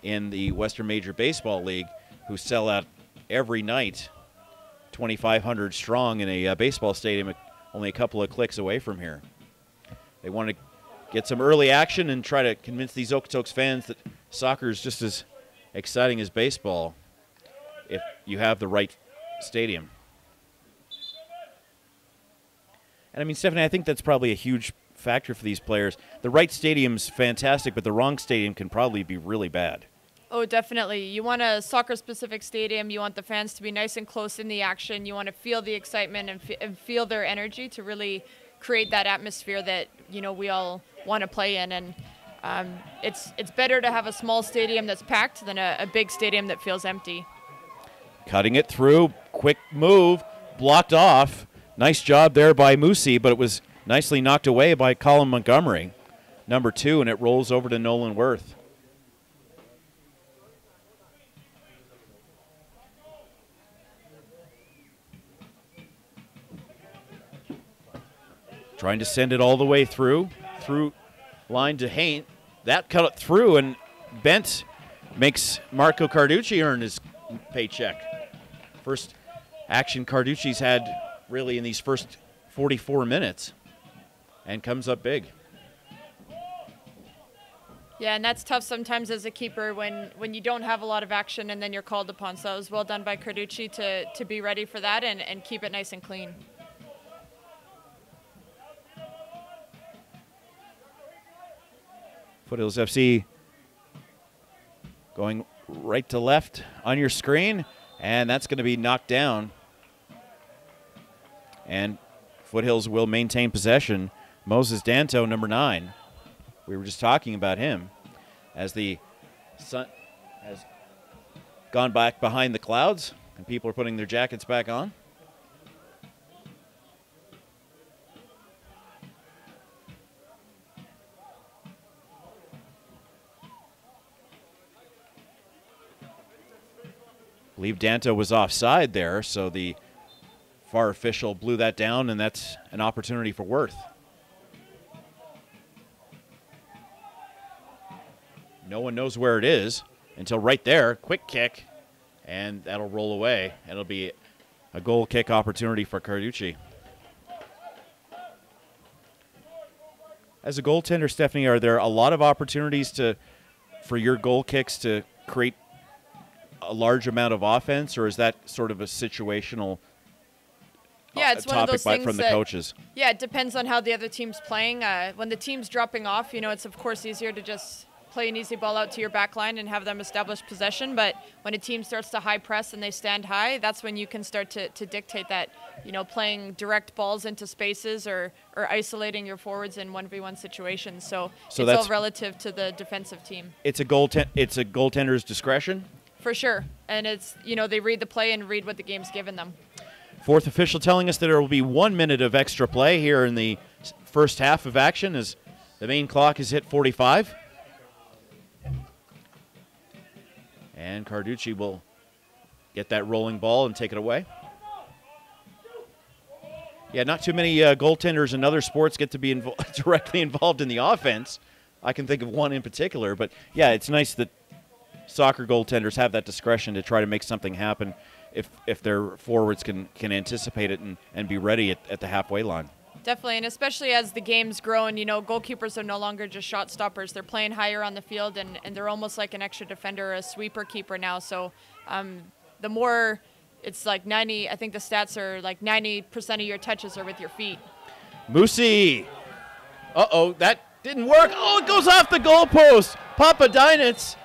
in the Western Major Baseball League, who sell out every night, 2,500 strong in a baseball stadium only a couple of clicks away from here. They want to get some early action and try to convince these Okotoks fans that soccer is just as exciting as baseball if you have the right stadium. And I mean, Stephanie, I think that's probably a huge factor for these players. The right stadium's fantastic, but the wrong stadium can probably be really bad. Oh, definitely. You want a soccer-specific stadium. You want the fans to be nice and close in the action. You want to feel the excitement and feel their energy to really create that atmosphere that, you know, we all want to play in. And it's better to have a small stadium that's packed than a big stadium that feels empty. Cutting it through, quick move, blocked off. Nice job there by Moosey, but it was nicely knocked away by Colin Montgomery, number 2, and it rolls over to Nolan Worth. Trying to send it all the way through line to Haint. That cut it through, and Bent makes Marco Carducci earn his paycheck. First action Carducci's had really in these first 44 minutes, and comes up big. Yeah, and that's tough sometimes as a keeper when you don't have a lot of action and then you're called upon. So it was well done by Carducci to be ready for that and keep it nice and clean. Foothills FC going right to left on your screen, and that's going to be knocked down. And Foothills will maintain possession. Moses Danto, number 9. We were just talking about him as the sun has gone back behind the clouds and people are putting their jackets back on. I believe Danto was offside there, so the VAR official blew that down, and that's an opportunity for Worth. No one knows where it is until right there. Quick kick, and that'll roll away. It'll be a goal kick opportunity for Carducci. As a goaltender, Stephanie, are there a lot of opportunities for your goal kicks to create a large amount of offense, or is that sort of a situational it's one of those things from the coaches? Yeah, it depends on how the other team's playing. When the team's dropping off, you know, it's of course easier to just play an easy ball out to your back line and have them establish possession. But when a team starts to high press and they stand high, that's when you can start to dictate that, you know, playing direct balls into spaces or isolating your forwards in 1v1 situations. So it's all relative to the defensive team. It's a goaltender's discretion? For sure. And it's, you know, they read the play and read what the game's given them. Fourth official telling us that there will be 1 minute of extra play here in the first half of action as the main clock has hit 45. And Carducci will get that rolling ball and take it away. Yeah, not too many goaltenders in other sports get to be directly involved in the offense. I can think of one in particular, but yeah, it's nice that soccer goaltenders have that discretion to try to make something happen if their forwards can anticipate it and be ready at the halfway line. Definitely, and especially as the game's grown, you know, goalkeepers are no longer just shot stoppers. They're playing higher on the field, and they're almost like an extra defender or a sweeper keeper now. So the more, it's like 90, I think the stats are like 90% of your touches are with your feet. Moosey. Uh-oh, that didn't work. Oh, it goes off the goalpost. Papadinitz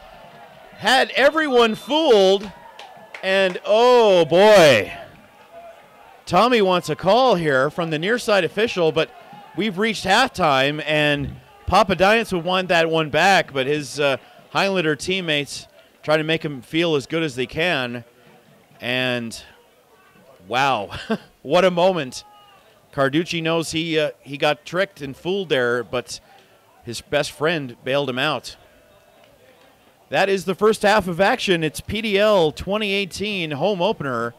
had everyone fooled, and oh boy. Tommy wants a call here from the near side official, but we've reached halftime, and Papadias would want that one back, but his Highlander teammates try to make him feel as good as they can. And wow, what a moment. Carducci knows he got tricked and fooled there, but his best friend bailed him out. That is the first half of action. It's PDL 2018 home opener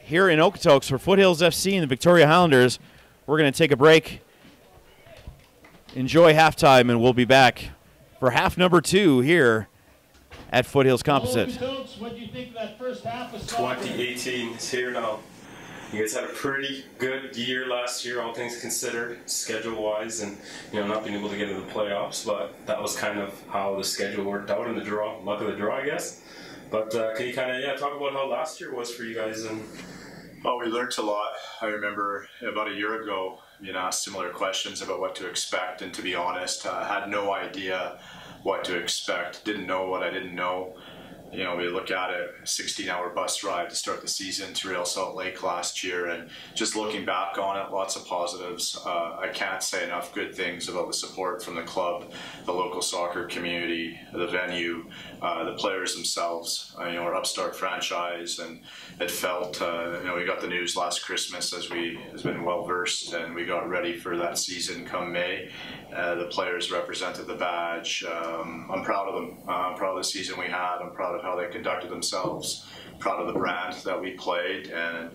here in Okotoks for Foothills FC and the Victoria Highlanders. We're going to take a break, enjoy halftime, and we'll be back for half number 2 here at Foothills Composite. Okotoks, what do you think of that first half of 2018 is here now. You guys had a pretty good year last year, all things considered, schedule-wise, and not being able to get into the playoffs. But that was kind of how the schedule worked out in the draw, luck of the draw, I guess. But can you kind of talk about how last year was for you guys? And well, we learned a lot. I remember about a year ago being asked similar questions about what to expect, and to be honest, I had no idea what to expect. Didn't know what I didn't know. We look at it, a 16-hour bus ride to start the season to Real Salt Lake last year, and just looking back on it, lots of positives. I can't say enough good things about the support from the club, the local soccer community, the venue, the players themselves. Our upstart franchise, and it felt, we got the news last Christmas as has been well versed, and we got ready for that season come May. The players represented the badge. I'm proud of them. I'm proud of the season we had. I'm proud of how they conducted themselves. Proud of the brand that we played, and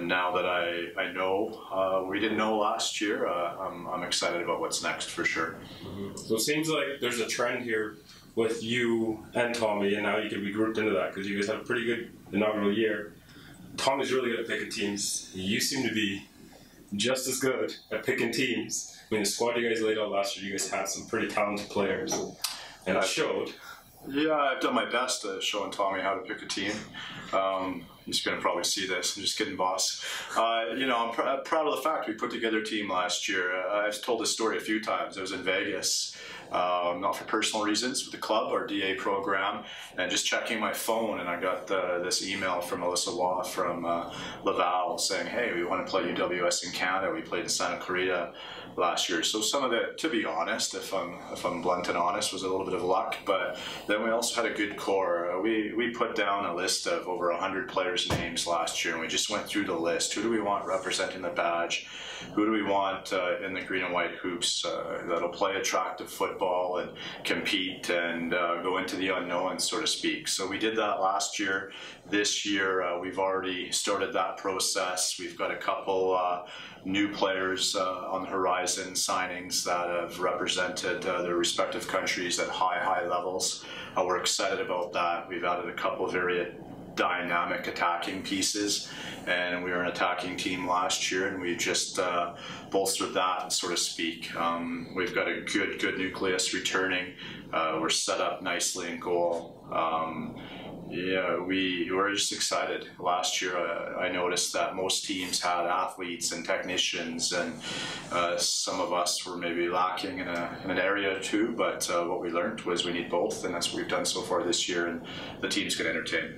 now that I know we didn't know last year, I'm excited about what's next for sure. Mm-hmm. So it seems like there's a trend here with you and Tommy, and now you can be grouped into that because you guys had a pretty good inaugural year. Tommy's really good at picking teams. You seem to be just as good at picking teams. I mean, the squad you guys laid out last year, you guys had some pretty talented players, and it showed. Yeah, I've done my best at showing Tommy how to pick a team. He's going to probably see this. I'm just kidding, boss. I'm proud of the fact we put together a team last year. I've told this story a few times. I was in Vegas, not for personal reasons, with the club, our DA program, and just checking my phone, and I got this email from Melissa Waugh from Laval saying, hey, we want to play UWS in Canada. We played in Santa Clarita last year. So some of it, to be honest, if I'm blunt and honest, was a little bit of luck, but then we also had a good core. We put down a list of over 100 players' names last year, and we just went through the list. Who do we want representing the badge? Who do we want in the green and white hoops that'll play attractive football and compete and go into the unknown, so to speak? So we did that last year. This year, we've already started that process. We've got a couple new players on the horizon, signings that have represented their respective countries at high levels. We're excited about that. We've added a couple of very dynamic attacking pieces, and we were an attacking team last year, and we just bolstered that, so to speak. We've got a good nucleus returning. We're set up nicely in goal. Yeah, we were just excited. Last year, I noticed that most teams had athletes and technicians, and some of us were maybe lacking in an area or two, but what we learned was we need both, and that's what we've done so far this year, and the teams can entertain.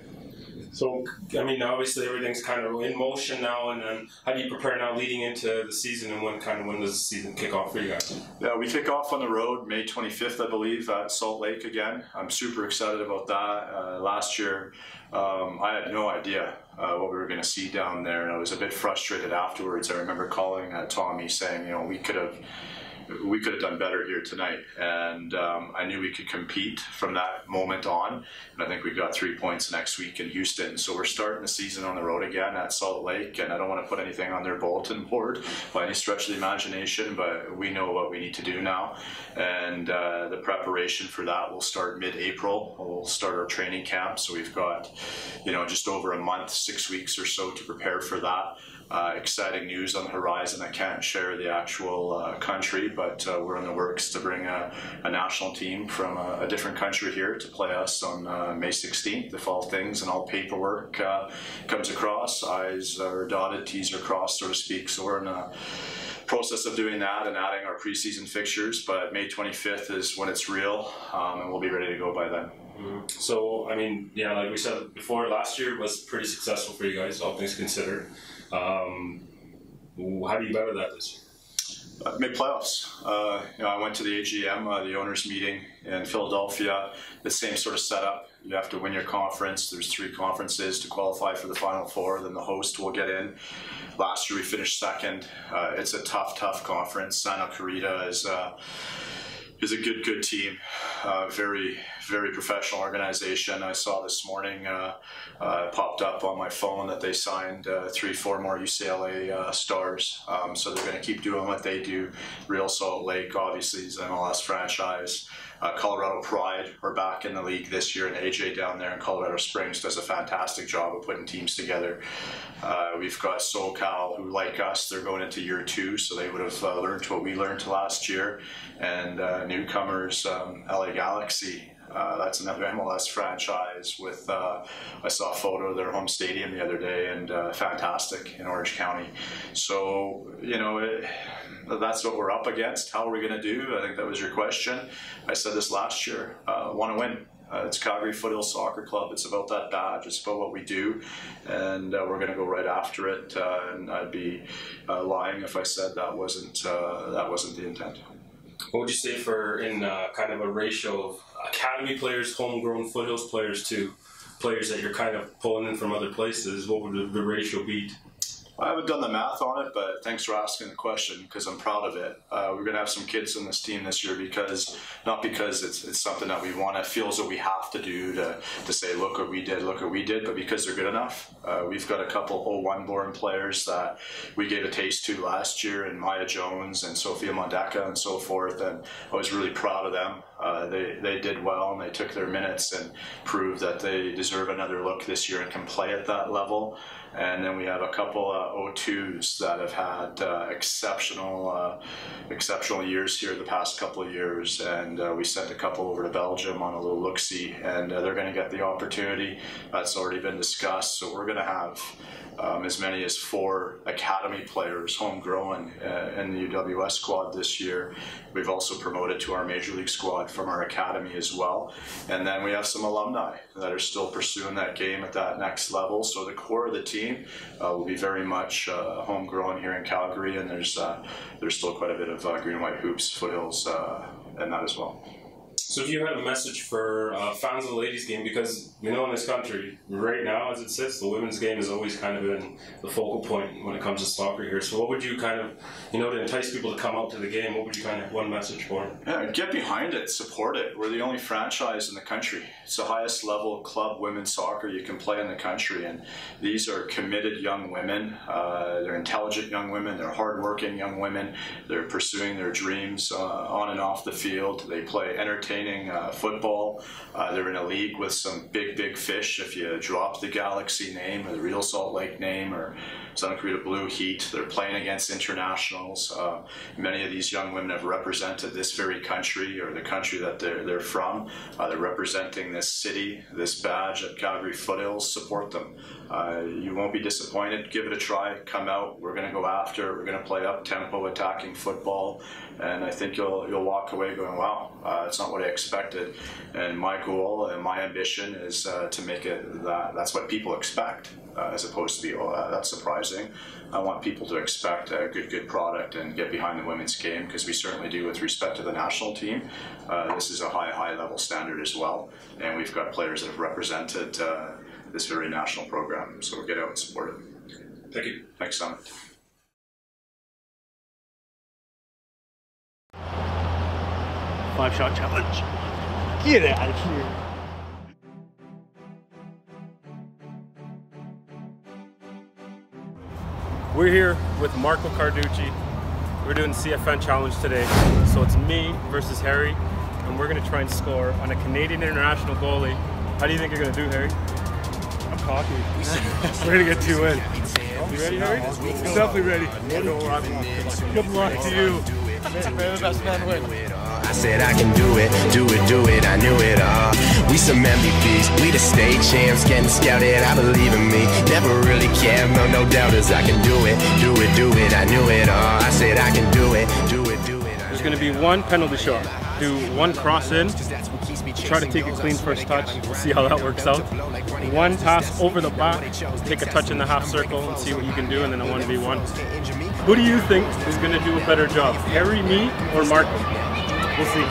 So, I mean, obviously everything's kind of in motion now, and then how do you prepare now leading into the season, and when does the season kick off for you guys? Yeah, we kick off on the road May 25th, I believe, at Salt Lake again. I'm super excited about that. Last year, I had no idea what we were going to see down there, and I was a bit frustrated afterwards. I remember calling Tommy saying, we could have done better here tonight, and I knew we could compete from that moment on, and I think we've got 3 points next week in Houston. So we're starting the season on the road again at Salt Lake, and I don't want to put anything on their bulletin board by any stretch of the imagination, but we know what we need to do now, and the preparation for that will start mid-April. We'll start our training camp, so we've got just over a month, 6 weeks or so to prepare for that. Exciting news on the horizon. I can't share the actual country, but we're in the works to bring a national team from a different country here to play us on May 16th, if all things and all paperwork comes across. I's are dotted, T's are crossed, so to speak. So we're in a process of doing that and adding our preseason fixtures, but May 25th is when it's real, and we'll be ready to go by then. So, I mean, yeah, like we said before, last year was pretty successful for you guys, all things considered. How do you better that this year? Make playoffs. I went to the AGM, the owners meeting in Philadelphia. The same sort of setup. You have to win your conference. There's 3 conferences to qualify for the Final Four. Then the host will get in. Last year we finished second. It's a tough conference. Santa Clarita is a good team. Very professional organization. I saw this morning popped up on my phone that they signed 3-4 more UCLA stars. So they're going to keep doing what they do. Real Salt Lake, obviously, is an MLS franchise. Colorado Pride are back in the league this year, and AJ down there in Colorado Springs does a fantastic job of putting teams together. We've got SoCal, who, like us, they're going into year 2, so they would have learned what we learned last year. And newcomers, LA Galaxy. That's another MLS franchise with, I saw a photo of their home stadium the other day, and fantastic in Orange County. So, that's what we're up against. How are we going to do? I think that was your question. I said this last year, want to win. It's Calgary Foothills Soccer Club. It's about that badge. It's about what we do, and we're going to go right after it. And I'd be lying if I said that wasn't the intent. What would you say for in kind of a ratio of academy players, homegrown Foothills players to players that you're kind of pulling in from other places? What would the ratio be? I haven't done the math on it, but thanks for asking the question because I'm proud of it. We're going to have some kids in this team this year not because it's something that we want to feel as though we have to do to say, look what we did, but because they're good enough. We've got a couple 01 born players that we gave a taste to last year, and Maya Jones and Sophia Mondeka and so forth, and I was really proud of them. They did well, and they took their minutes and proved that they deserve another look this year and can play at that level. And then we have a couple O2s that have had exceptional years here the past couple of years, and we sent a couple over to Belgium on a little look-see, and they're going to get the opportunity. That's already been discussed, so we're going to have as many as 4 academy players homegrown in the UWS squad this year. We've also promoted to our Major League squad from our academy as well. And then we have some alumni that are still pursuing that game at that next level. So the core of the team will be very much homegrown here in Calgary, and there's still quite a bit of green and white hoops, Foothills, and that as well. So if you had a message for fans of the ladies game, because we know in this country, right now as it sits, the women's game has always kind of been the focal point when it comes to soccer here. So what would you kind of, to entice people to come out to the game, what would you kind of, one message for them? Yeah, get behind it, support it. We're the only franchise in the country. It's the highest level of club women's soccer you can play in the country, and these are committed young women. They're intelligent young women, they're hardworking young women, they're pursuing their dreams on and off the field. They play entertaining football. They're in a league with some big fish. If you drop the Galaxy name or the Real Salt Lake name or Santa Clarita Blue Heat, they're playing against internationals. Many of these young women have represented this very country or the country that they're from. They're representing this city, this badge at Calgary Foothills. Support them. You won't be disappointed. Give it a try. Come out. We're going to go after it. We're going to play up-tempo attacking football, and I think you'll walk away going, wow, it's not what I expected. And my goal and my ambition is to make it that's what people expect, as opposed to be, oh, that's surprising. I want people to expect a good product and get behind the women's game, because we certainly do with respect to the national team. This is a high level standard as well, and we've got players that have represented this very national program, so get out and support it. Thank you. Thanks, Simon. 5-shot challenge. Get out of here. We're here with Marco Carducci. We're doing the CFN challenge today. So it's me versus Harry, and we're gonna try and score on a Canadian international goalie. How do you think you're gonna do, Harry? I'm cocky. We're gonna get 2 in. You ready, Harry? Definitely ready. Good luck to you. May the best man win. I said I can do it, I knew it all. We some MVPs, we the state champs, getting scouted, I believe in me. Never really cared, no doubters, I can do it, I knew it all. I said I can do it. There's going to be one penalty shot. Do one cross in, try to take a clean first touch, see how that works out. One pass over the back, take a touch in the half circle and see what you can do, and then a 1v1. Who do you think is going to do a better job, Harry, me, or Marco? We'll see.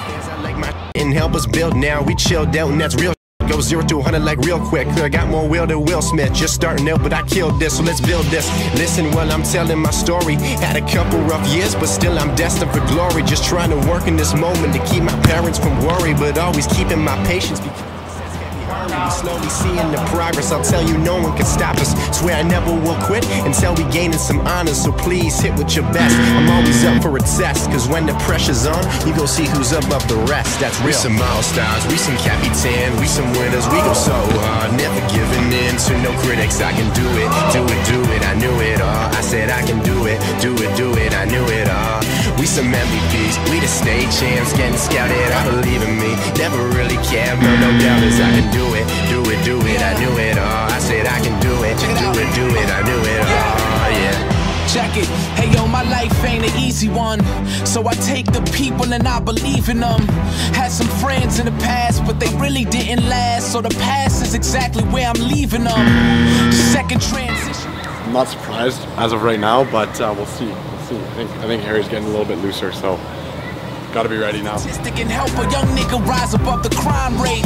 And help us build now, we chilled out and that's real. Go 0 to 100 like real quick. I got more will than Will Smith. Just starting out, but I killed this, so let's build this. Listen while I'm telling my story. Had a couple rough years, but still I'm destined for glory. Just trying to work in this moment to keep my parents from worry, but always keeping my patience because slowly seeing the progress. I'll tell you, no one can stop us. Swear I never will quit until we gaining some honors. So please hit with your best. I'm always up for a test, cause when the pressure's on, you go see who's above the rest. That's real. We some all-stars, we some Capitan, we some winners. We go so hard, never giving in to no critics. I can do it, I knew it all. I said I can do it, I knew it all. We some MVPs, we the state champs, getting scouted, I believe in me. Never really cared, no doubters, I can do it, I knew it all. I said I can do it, I knew it all, yeah. Check it, hey yo, my life ain't an easy one. So I take the people and I believe in them. Had some friends in the past, but they really didn't last. So the past is exactly where I'm leaving them. Second transition. I'm not surprised as of right now, but we'll see. I think Harry's getting a little bit looser, so gotta be ready now. Can help a young nigga rise above the crime rate.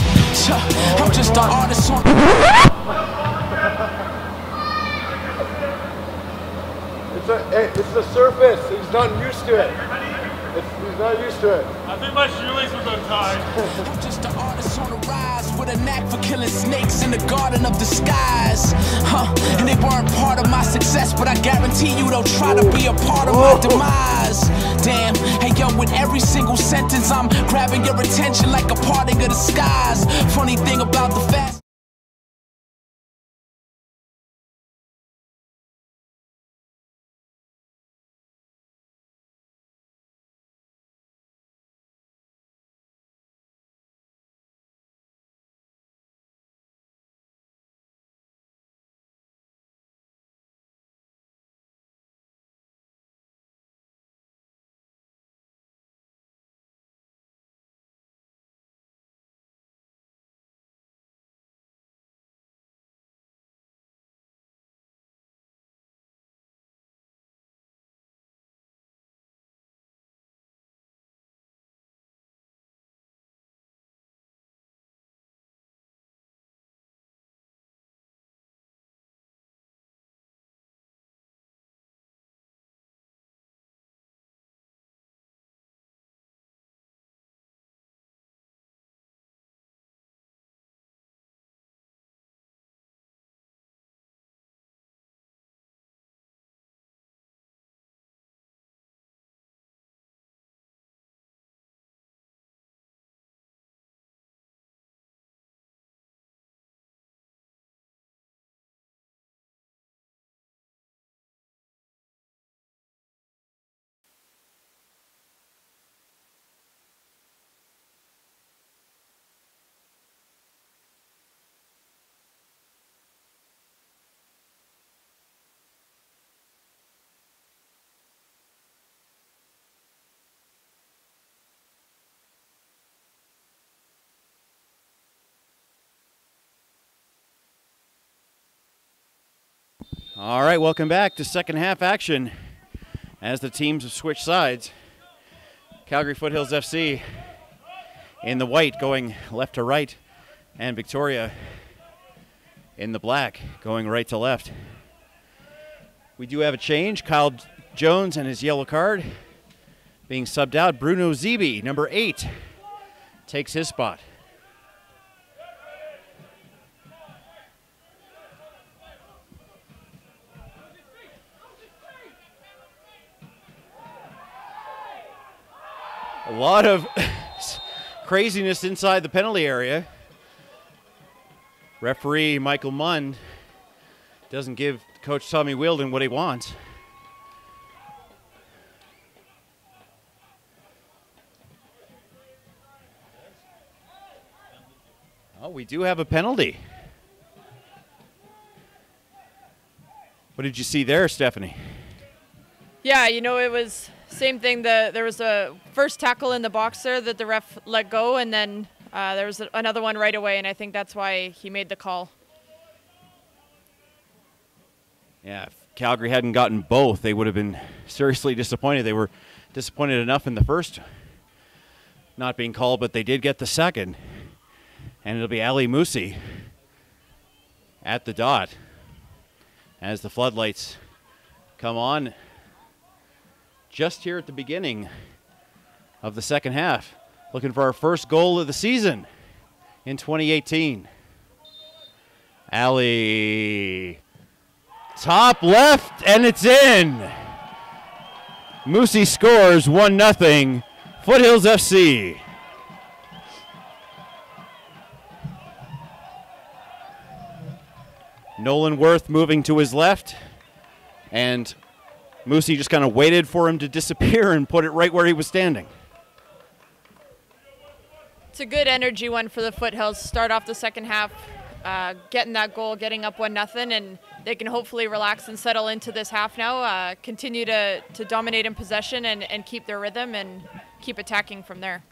I'm just an artist on. It's the surface. He's not used to it. He's not used to it. I think my shoelace was untied. I'm just an artist on the rise with a knack for killing snakes in the garden of disguise. And they weren't part of my success, but I guarantee you they'll try to be a part of my demise. Damn, hey yo, with every single sentence I'm grabbing your attention like a parting of the skies. Funny thing about the fast. All right, welcome back to second half action as the teams have switched sides. Calgary Foothills FC in the white going left to right, and Victoria in the black going right to left. We do have a change. Kyle Jones and his yellow card being subbed out. Bruno Zeeby, number 8, takes his spot. A lot of craziness inside the penalty area. Referee Michael Munn doesn't give Coach Tommy Wielden what he wants. we do have a penalty. What did you see there, Stephanie? Yeah, you know, it was same thing. There was a first tackle in the box there that the ref let go, and then there was another one right away, and I think that's why he made the call. Yeah, if Calgary hadn't gotten both, they would have been seriously disappointed. They were disappointed enough in the first not being called, but they did get the second. And it'll be Ali Musi at the dot as the floodlights come on just here at the beginning of the second half. Looking for our first goal of the season in 2018. Ali, top left, and it's in. Musi scores 1-0, Foothills FC. Nolan Worth moving to his left, and Musi just kind of waited for him to disappear and put it right where he was standing. It's a good energy one for the Foothills. Start off the second half, getting that goal, getting up 1-0, and they can hopefully relax and settle into this half now, continue to dominate in possession and keep their rhythm and keep attacking from there.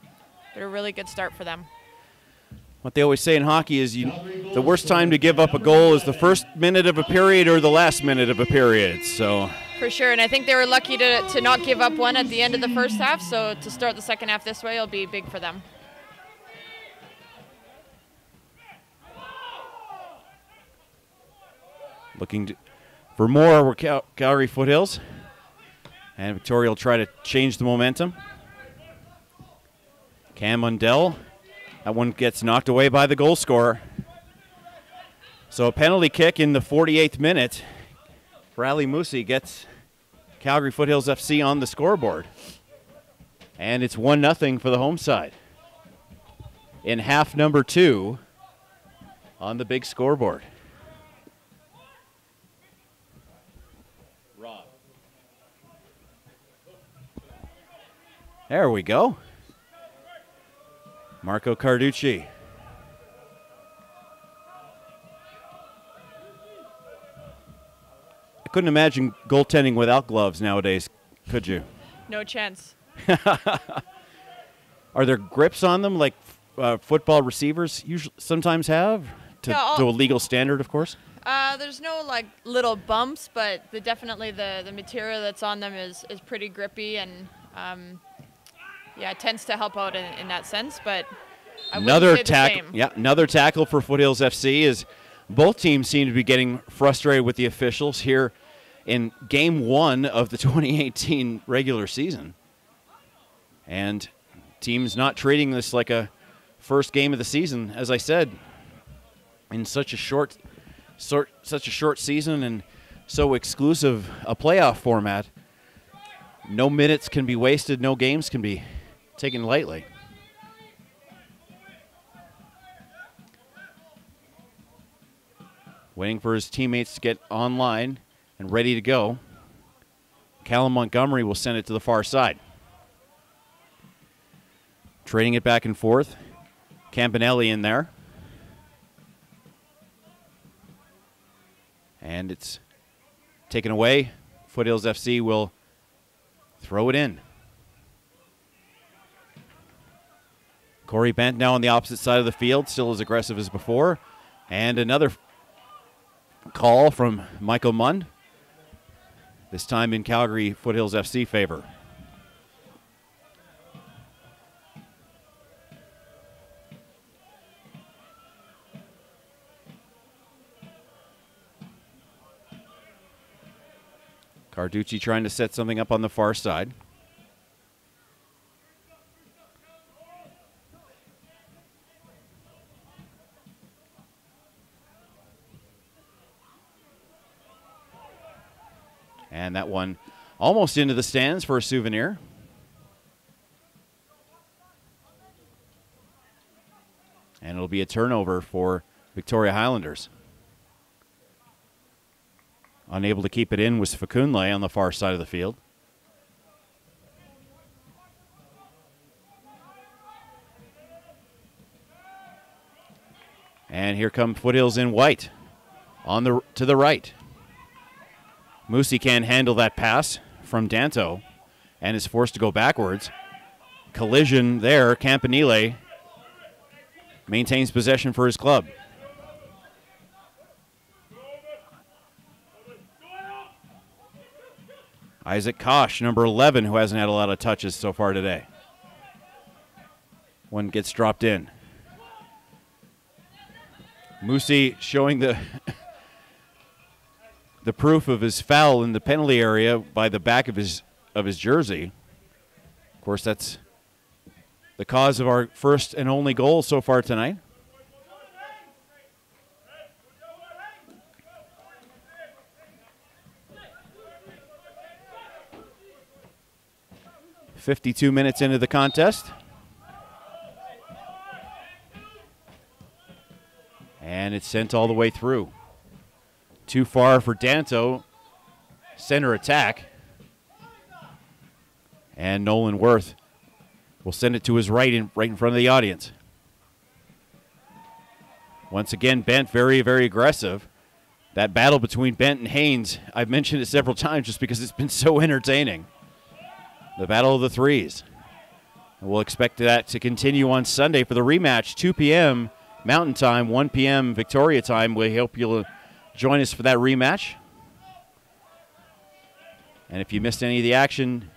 But a really good start for them. What they always say in hockey is the worst time to give up a goal is the first minute of a period or the last minute of a period. So for sure, and I think they were lucky to not give up one at the end of the first half, so to start the second half this way will be big for them. Looking for more, we're Calgary Foothills, and Victoria will try to change the momentum. Cam Mundell, that one gets knocked away by the goal scorer. So a penalty kick in the 48th minute. Ali Musi gets Calgary Foothills FC on the scoreboard. And it's 1-0 for the home side. In half number 2 on the big scoreboard. Rob. There we go. Marco Carducci. I couldn't imagine goaltending without gloves nowadays, could you? No chance. Are there grips on them like football receivers usually sometimes have? To a legal standard, of course? There's no like little bumps, but definitely the material that's on them is pretty grippy and yeah, it tends to help out in that sense, but I another wouldn't say the same. Yeah, another tackle for Foothills FC is both teams seem to be getting frustrated with the officials here in game 1 of the 2018 regular season. And teams not treating this like a first game of the season, as I said, in such a short season and so exclusive a playoff format. No minutes can be wasted, no games can be taken lightly. Waiting for his teammates to get online and ready to go. Callum Montgomery will send it to the far side. Trading it back and forth. Campanelli in there. And it's taken away. Foothills FC will throw it in. Corey Bent now on the opposite side of the field, still as aggressive as before. And another call from Michael Munn, this time in Calgary Foothills FC favor. Carducci trying to set something up on the far side. And that one almost into the stands for a souvenir. And it'll be a turnover for Victoria Highlanders. Unable to keep it in was Facunle on the far side of the field. And here come Foothills in white to the right. Moosey can't handle that pass from Danto and is forced to go backwards. Collision there. Campanile maintains possession for his club. Isaac Kosh, number 11, who hasn't had a lot of touches so far today. One gets dropped in. Moosey showing the the proof of his foul in the penalty area by the back of his jersey. Of course, that's the cause of our first and only goal so far tonight. "52 minutes into the contest. And it's sent all the way through. Too far for Danto. Center attack. And Nolan Worth will send it to his right in front of the audience. Once again, Bent very, very aggressive. That battle between Bent and Haynes, I've mentioned it several times just because it's been so entertaining. The battle of the threes. And we'll expect that to continue on Sunday for the rematch, 2 p.m. Mountain Time, 1 p.m. Victoria Time. We hope you'll join us for that rematch. And if you missed any of the action,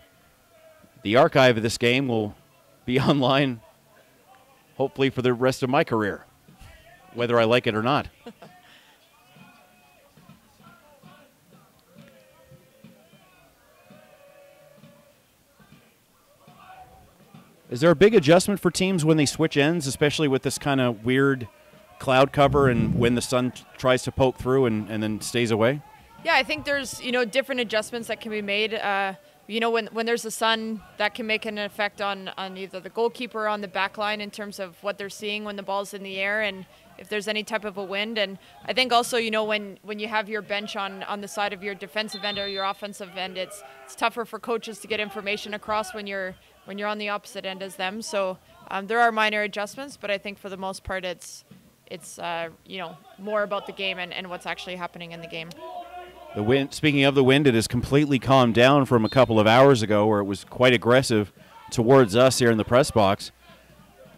the archive of this game will be online, hopefully for the rest of my career, whether I like it or not. Is there a big adjustment for teams when they switch ends, especially with this kind of weird cloud cover and when the sun tries to poke through and then stays away? Yeah, I think there's, different adjustments that can be made. When there's the sun, that can make an effect on either the goalkeeper or on the back line in terms of what they're seeing when the ball's in the air and if there's any type of a wind. And I think also, when you have your bench on the side of your defensive end or your offensive end, it's tougher for coaches to get information across when you're on the opposite end as them. So there are minor adjustments, but I think for the most part it's more about the game and what's actually happening in the game. The wind. Speaking of the wind, it has completely calmed down from a couple of hours ago where it was quite aggressive towards us here in the press box,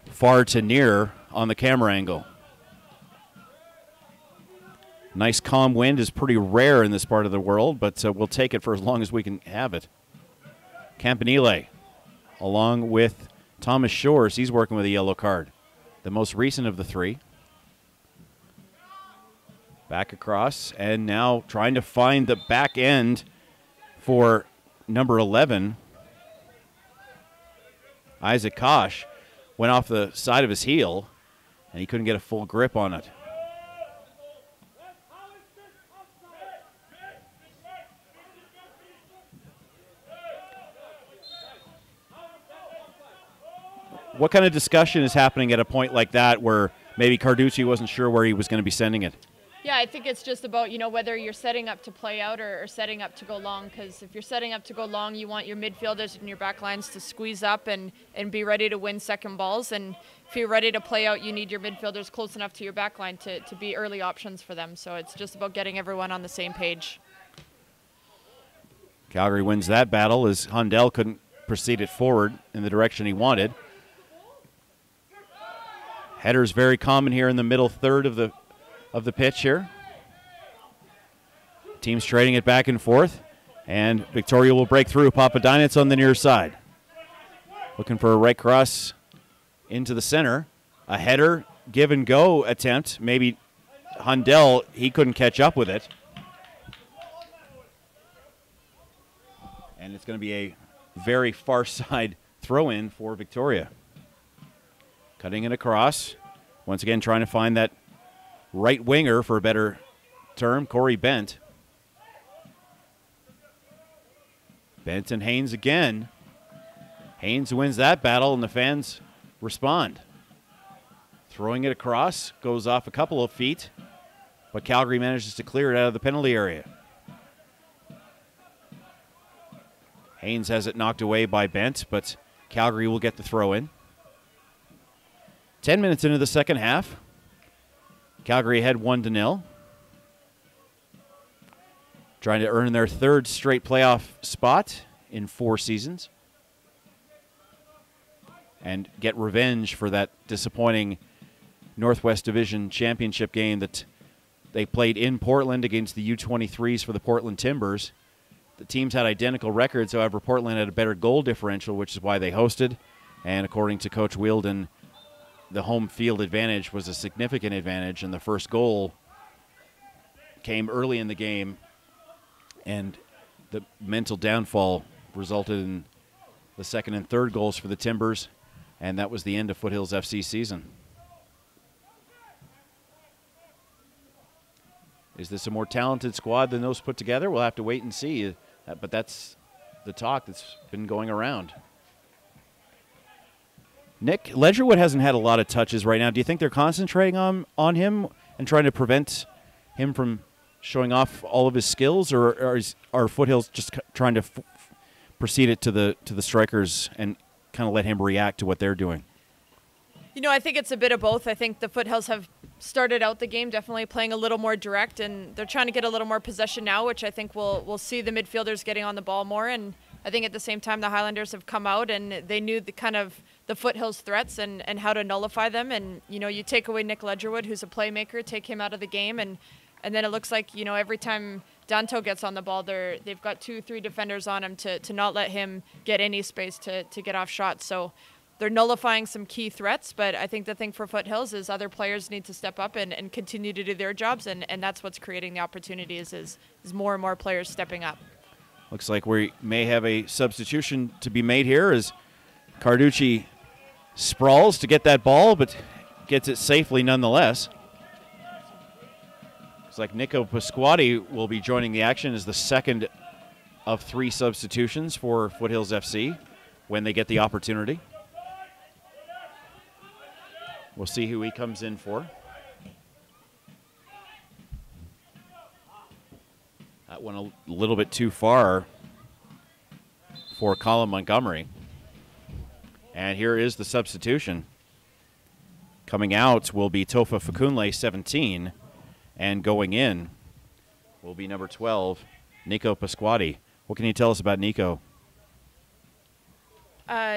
far to near on the camera angle. Nice calm wind is pretty rare in this part of the world, but we'll take it for as long as we can have it. Campanile, along with Thomas Shores, he's working with a yellow card, the most recent of the three. Back across, and now trying to find the back end for number 11. Isaac Kosh went off the side of his heel, and he couldn't get a full grip on it. What kind of discussion is happening at a point like that where maybe Carducci wasn't sure where he was going to be sending it? Yeah, I think it's just about, whether you're setting up to play out or setting up to go long, because if you're setting up to go long, you want your midfielders and your back lines to squeeze up and be ready to win second balls. And if you're ready to play out, you need your midfielders close enough to your back line to be early options for them. So it's just about getting everyone on the same page. Calgary wins that battle as Hundell couldn't proceed it forward in the direction he wanted. Header's very common here in the middle third of the pitch here. Teams trading it back and forth, and Victoria will break through. Papadinets on the near side. Looking for a right cross into the center. A header, give and go attempt. Maybe Hundell, he couldn't catch up with it. And it's going to be a very far side throw in for Victoria. Cutting it across. Once again, trying to find that right winger, for a better term, Corey Bent. Bent and Haynes again. Haynes wins that battle, and the fans respond. Throwing it across, goes off a couple of feet, but Calgary manages to clear it out of the penalty area. Haynes has it knocked away by Bent, but Calgary will get the throw in. 10 minutes into the second half. Calgary ahead 1-0. Trying to earn their third straight playoff spot in 4 seasons. And get revenge for that disappointing Northwest Division Championship game that they played in Portland against the U23s for the Portland Timbers. The teams had identical records, however, Portland had a better goal differential, which is why they hosted. And according to Coach Wielden, the home field advantage was a significant advantage, and the first goal came early in the game, and the mental downfall resulted in the second and third goals for the Timbers, and that was the end of Foothills FC season. Is this a more talented squad than those put together? We'll have to wait and see, but that's the talk that's been going around. Nick, Ledgerwood hasn't had a lot of touches right now. Do you think they're concentrating on him and trying to prevent him from showing off all of his skills, or are Foothills just trying to proceed it to the strikers and kind of let him react to what they're doing? You know, I think it's a bit of both. I think the Foothills have started out the game definitely playing a little more direct, and they're trying to get a little more possession now, which I think we'll see the midfielders getting on the ball more. And I think at the same time the Highlanders have come out and they knew the Foothills threats and how to nullify them. And, you know, you take away Nick Ledgerwood, who's a playmaker, take him out of the game, and then it looks like, you know, every time Danto gets on the ball, they've got 2-3 defenders on him to not let him get any space to get off shots. So they're nullifying some key threats, but I think the thing for Foothills is other players need to step up and continue to do their jobs, and that's what's creating the opportunities is more and more players stepping up. Looks like we may have a substitution to be made here as Carducci sprawls to get that ball, but gets it safely nonetheless. Looks like Nico Pasquati will be joining the action as the second of 3 substitutions for Foothills FC when they get the opportunity. We'll see who he comes in for. That went a little bit too far for Colin Montgomery. And here is the substitution. Coming out will be Tofa Fakunle, 17. And going in will be number 12, Nico Pasquati. What can you tell us about Nico?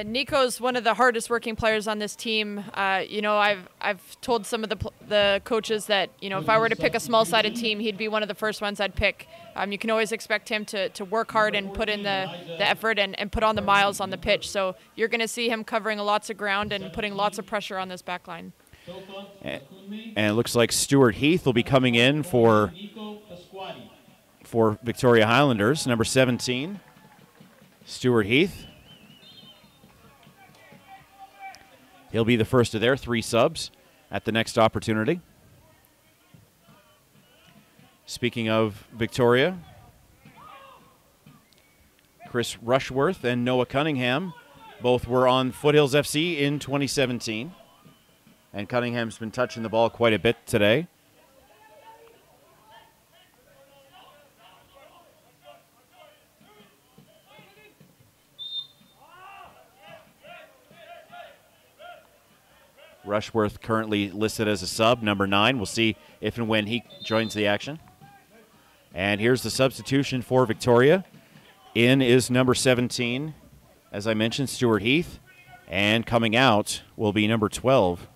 Nico's one of the hardest working players on this team. You know, I've told some of the coaches that, you know, if I were to pick a small-sided team, he'd be one of the first ones I'd pick. You can always expect him to work hard and put in the effort and put on the miles on the pitch. So you're going to see him covering lots of ground and putting lots of pressure on this back line. And it looks like Stuart Heath will be coming in for Victoria Highlanders, number 17, Stuart Heath. He'll be the first of their 3 subs at the next opportunity. Speaking of Victoria, Chris Rushworth and Noah Cunningham both were on Foothills FC in 2017. And Cunningham's been touching the ball quite a bit today. Rushworth currently listed as a sub, number 9. We'll see if and when he joins the action. And here's the substitution for Victoria. In is number 17, as I mentioned, Stuart Heath. And coming out will be number 12,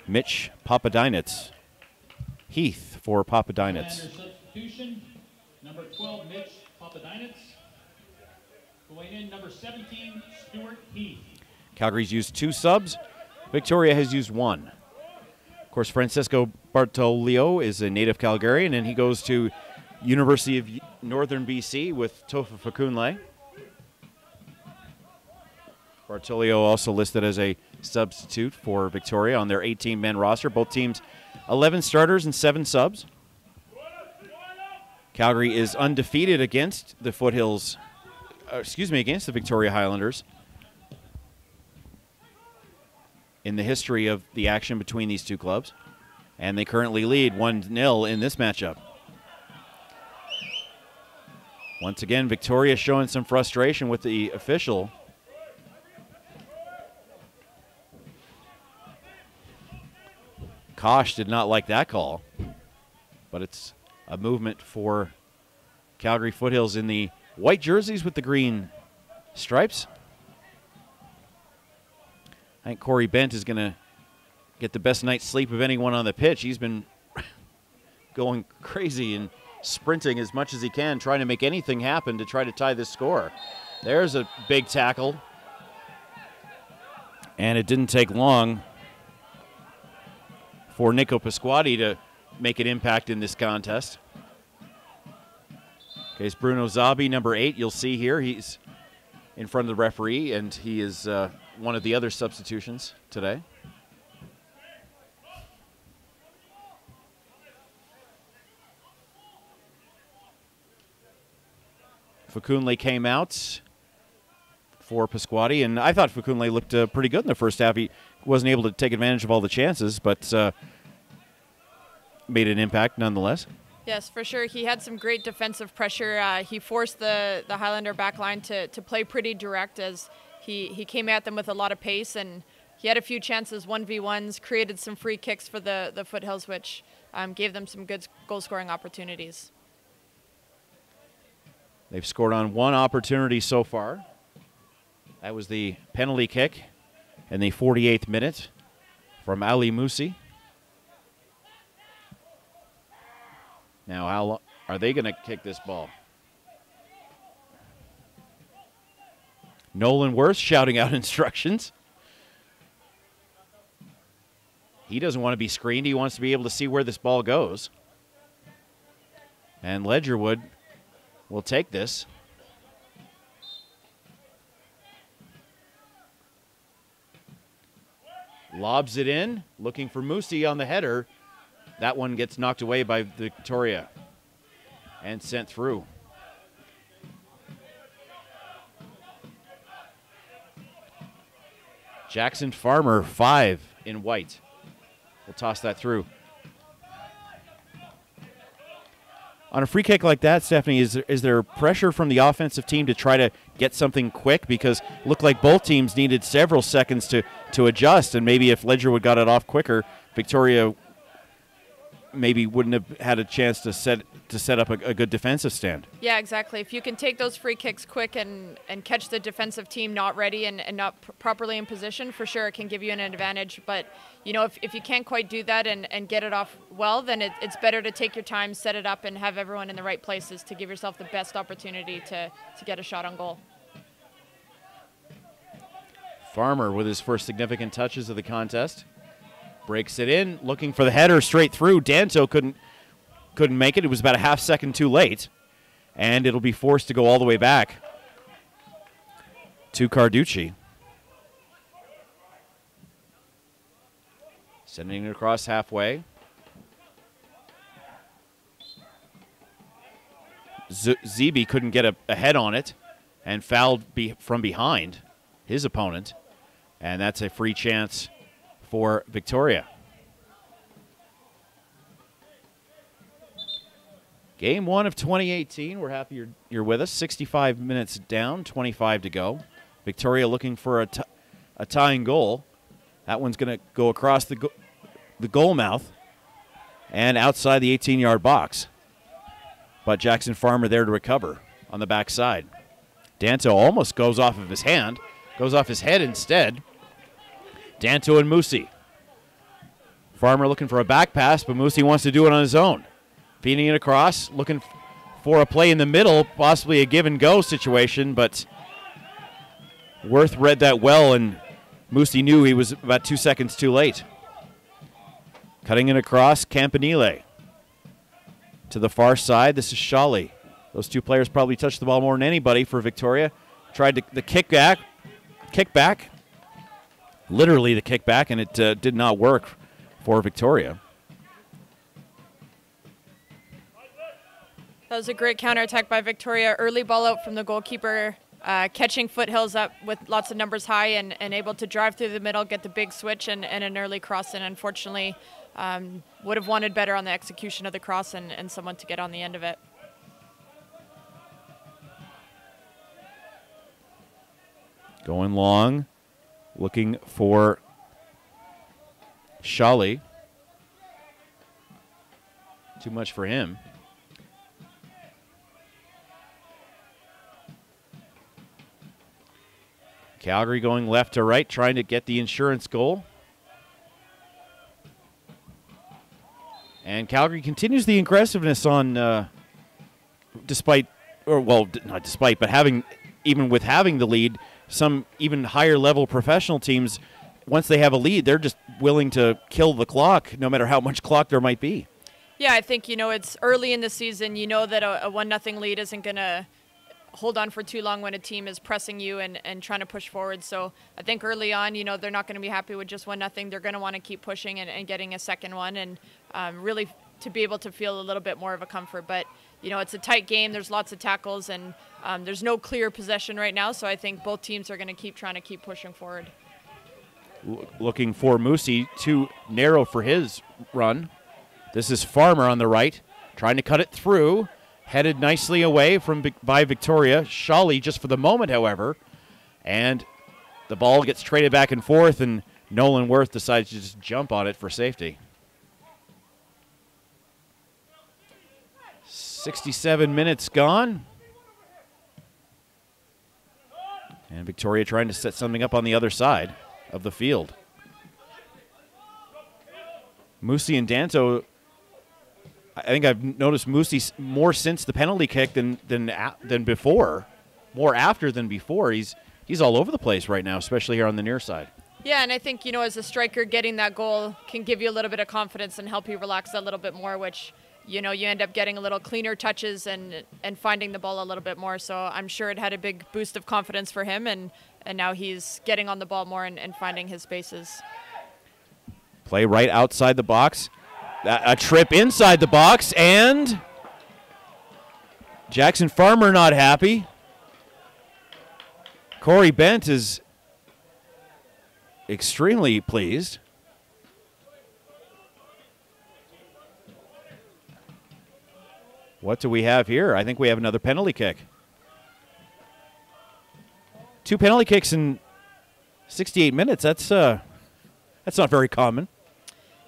Mitch Papadinitz. Heath for Papadinitz. Substitution, number 12, Mitch Papadinitz. Going in, number 17, Stuart Heath. Calgary's used 2 subs. Victoria has used 1. Of course, Francisco Bartolio is a native Calgarian, and he goes to University of Northern BC with Tofa Fakunle. Bartolio also listed as a substitute for Victoria on their 18-man roster. Both teams 11 starters and 7 subs. Calgary is undefeated against the Foothills, against the Victoria Highlanders in the history of the action between these 2 clubs. And they currently lead 1-0 in this matchup. Once again, Victoria showing some frustration with the official. Tosh did not like that call, but it's a movement for Calgary Foothills in the white jerseys with the green stripes. I think Corey Bent is going to get the best night's sleep of anyone on the pitch. He's been going crazy and sprinting as much as he can, trying to make anything happen to try to tie this score. There's a big tackle. And it didn't take long for Nico Pasquati to make an impact in this contest. Okay, it's Bruno Zabi, number 8. You'll see here he's in front of the referee, and he is one of the other substitutions today. Fukunle came out for Pasquati, and I thought Fukunle looked pretty good in the first half. He wasn't able to take advantage of all the chances, but made an impact nonetheless. Yes, for sure. He had some great defensive pressure. He forced the Highlander backline to play pretty direct as he came at them with a lot of pace, and he had a few chances, 1v1s, created some free kicks for the Foothills, which gave them some good goal-scoring opportunities. They've scored on one opportunity so far. That was the penalty kick in the 48th minute from Ali Musi. Now, how are they going to kick this ball? Nolan Worth shouting out instructions. He doesn't want to be screened. He wants to be able to see where this ball goes. And Ledgerwood will take this. Lobs it in, looking for Musi on the header. That one gets knocked away by Victoria and sent through. Jackson Farmer, 5 in white. We'll toss that through. On a free kick like that, Stephanie, is there pressure from the offensive team to try to get something quick? Because it looked like both teams needed several seconds to adjust, and maybe if Ledgerwood got it off quicker, Victoria maybe wouldn't have had a chance to set up a good defensive stand. Yeah, exactly. If you can take those free kicks quick and catch the defensive team not ready and not properly in position, for sure it can give you an advantage. But, you know, if you can't quite do that and get it off well, then it's better to take your time, set it up, and have everyone in the right places to give yourself the best opportunity to get a shot on goal. Farmer with his first significant touches of the contest. Breaks it in, looking for the header straight through. Danto couldn't make it. It was about a half second too late. And it'll be forced to go all the way back to Carducci. Sending it across halfway. Zeeby couldn't get a head on it and fouled from behind his opponent. And that's a free chance for Victoria. Game 1 of 2018. We're happy you're with us. 65 minutes down, 25 to go. Victoria looking for a tying goal. That one's going to go across the goal mouth and outside the 18-yard box. But Jackson Farmer there to recover on the backside. Danto almost goes off of his hand, goes off his head instead. Danto and Musi. Farmer looking for a back pass, but Musi wants to do it on his own. Feeding it across, looking for a play in the middle, possibly a give-and-go situation, but Worth read that well, and Musi knew he was about 2 seconds too late. Cutting it across, Campanile. To the far side, this is Shawley. Those two players probably touched the ball more than anybody for Victoria. Tried the kick back. Literally the kickback, and it did not work for Victoria. That was a great counterattack by Victoria. Early ball out from the goalkeeper, catching Foothills up with lots of numbers high and able to drive through the middle, get the big switch and an early cross in. Unfortunately, would have wanted better on the execution of the cross and someone to get on the end of it. Going long. Looking for Shawley. Too much for him. Calgary going left to right, trying to get the insurance goal. And Calgary continues the aggressiveness on, not despite, but even with having the lead, some even higher level professional teams, once they have a lead, they're just willing to kill the clock, no matter how much clock there might be. Yeah, I think, it's early in the season. You know that a 1-0 lead isn't going to hold on for too long when a team is pressing you and trying to push forward. So I think early on, they're not going to be happy with just 1-0. They're going to want to keep pushing and getting a second one and really to be able to feel a little bit more of a comfort. But, it's a tight game. There's lots of tackles and there's no clear possession right now. So I think both teams are going to keep pushing forward. Looking for Moosey, too narrow for his run. This is Farmer on the right, trying to cut it through. Headed nicely away by Victoria. Shawley just for the moment, however. And the ball gets traded back and forth, and Nolan Worth decides to just jump on it for safety. 67 minutes gone. And Victoria trying to set something up on the other side of the field. Moosey and Danto, I think I've noticed Moosey more since the penalty kick than before, more after than before. He's all over the place right now, especially here on the near side. Yeah, and I think, as a striker, getting that goal can give you a little bit of confidence and help you relax a little bit more, which, you end up getting a little cleaner touches and finding the ball a little bit more. So I'm sure it had a big boost of confidence for him, and now he's getting on the ball more and finding his spaces. Play right outside the box. A trip inside the box, and Jackson Farmer not happy. Corey Bent is extremely pleased. What do we have here? I think we have another penalty kick. 2 penalty kicks in 68 minutes. That's not very common.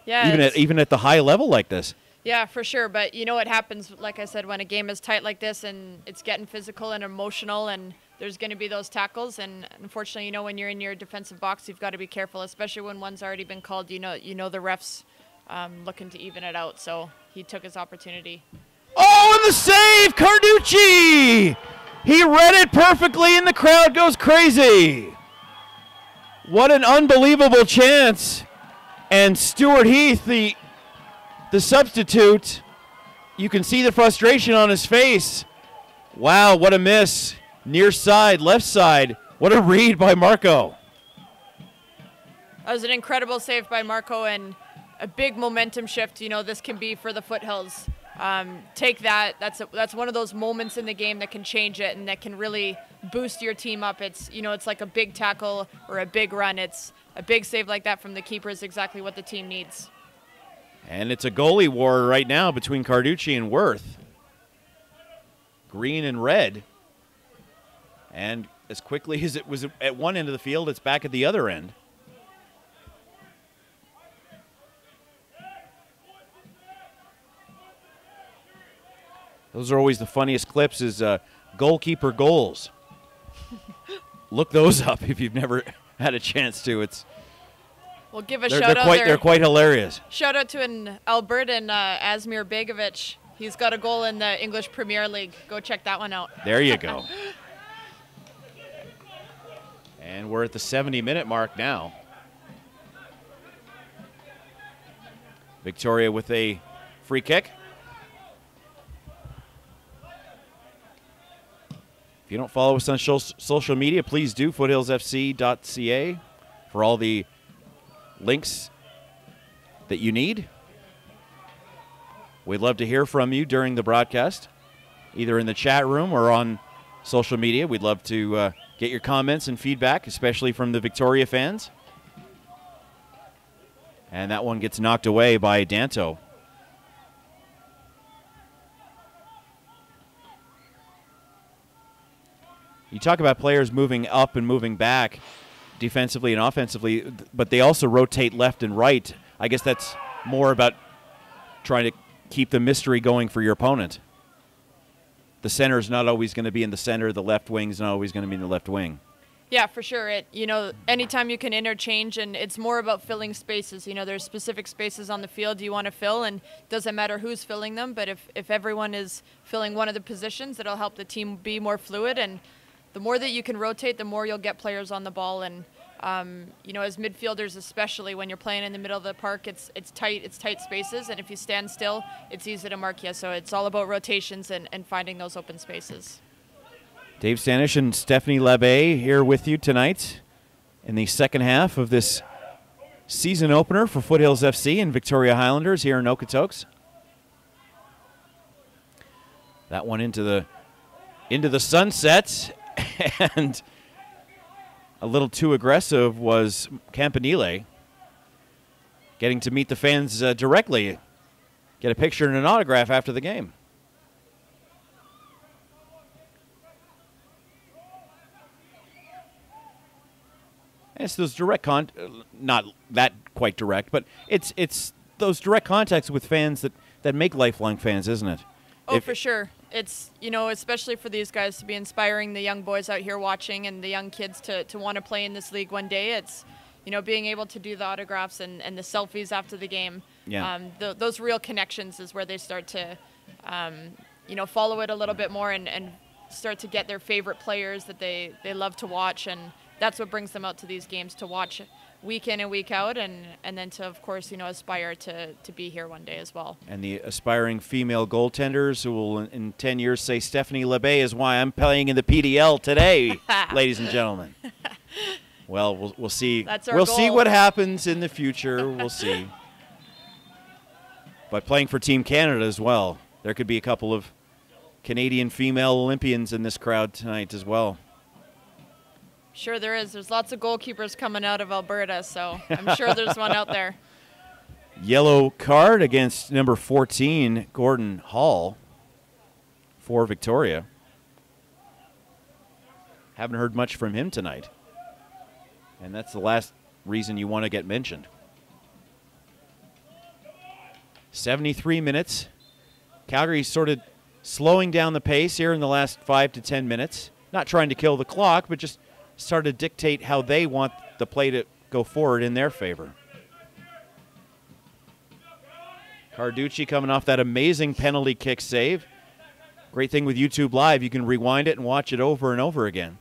Yeah, even at the high level like this. Yeah, for sure. But what happens, like I said, when a game is tight like this and it's getting physical and emotional and there's going to be those tackles. And unfortunately, when you're in your defensive box, you've got to be careful, especially when one's already been called. The ref's looking to even it out. So he took his opportunity. Oh, and the save, Carducci! He read it perfectly and the crowd goes crazy. What an unbelievable chance. And Stuart Heath, the substitute, you can see the frustration on his face. Wow, what a miss. Near side, left side. What a read by Marco. That was an incredible save by Marco and a big momentum shift, this can be for the Foothills. Take that. That's one of those moments in the game that can change it and that can really boost your team up. It's it's like a big tackle or a big run. It's a big save like that from the keeper is exactly what the team needs. And it's a goalie war right now between Carducci and Worth. Green and red. And as quickly as it was at one end of the field, it's back at the other end. Those are always the funniest clips is goalkeeper goals. Look those up if you've never had a chance to. We'll give a shout out. They're quite hilarious. Shout out to an Albertan, Asmir Begovic. He's got a goal in the English Premier League. Go check that one out. There you go. And we're at the 70-minute mark now. Victoria with a free kick. If you don't follow us on social media, please do, foothillsfc.ca, for all the links that you need. We'd love to hear from you during the broadcast, either in the chat room or on social media. We'd love to get your comments and feedback, especially from the Victoria fans. And that one gets knocked away by Danto. You talk about players moving up and moving back defensively and offensively, but they also rotate left and right. I guess that's more about trying to keep the mystery going for your opponent. The center is not always going to be in the center. The left wing is not always going to be in the left wing. Yeah, for sure. Anytime you can interchange, and it's more about filling spaces. There's specific spaces on the field you want to fill, and it doesn't matter who's filling them, but if everyone is filling one of the positions, it'll help the team be more fluid, and the more that you can rotate, the more you'll get players on the ball, and as midfielders, especially when you're playing in the middle of the park, it's tight spaces, and if you stand still, it's easy to mark you, so it's all about rotations and finding those open spaces. Dave Stanish and Stephanie Labbé here with you tonight in the second half of this season opener for Foothills FC and Victoria Highlanders here in Okotoks. That one into the sunset, and a little too aggressive was Campanile, getting to meet the fans directly, get a picture and an autograph after the game. It's those direct not that quite direct, but it's those direct contacts with fans that make lifelong fans, isn't it? Oh, for sure. It's, especially for these guys to be inspiring the young boys out here watching and the young kids to want to play in this league one day. It's, being able to do the autographs and the selfies after the game. Yeah. Those real connections is where they start to, follow it a little bit more and start to get their favorite players that they love to watch, and that's what brings them out to these games, to watch week in and week out, and then to, of course, aspire to be here one day as well. And the aspiring female goaltenders who will in 10 years say Stephanie Labbé is why I'm playing in the PDL today, ladies and gentlemen. Well, we'll see. That's our goal. See what happens in the future. We'll see. But playing for Team Canada as well. There could be a couple of Canadian female Olympians in this crowd tonight as well. Sure there is. There's lots of goalkeepers coming out of Alberta, so I'm sure there's one out there. Yellow card against number 14, Gordon Hall, for Victoria. Haven't heard much from him tonight. And that's the last reason you want to get mentioned. 73 minutes. Calgary sort of slowing down the pace here in the last 5 to 10 minutes. Not trying to kill the clock, but just start to dictate how they want the play to go forward in their favor. Carducci coming off that amazing penalty kick save. Great thing with YouTube Live, you can rewind it and watch it over and over again.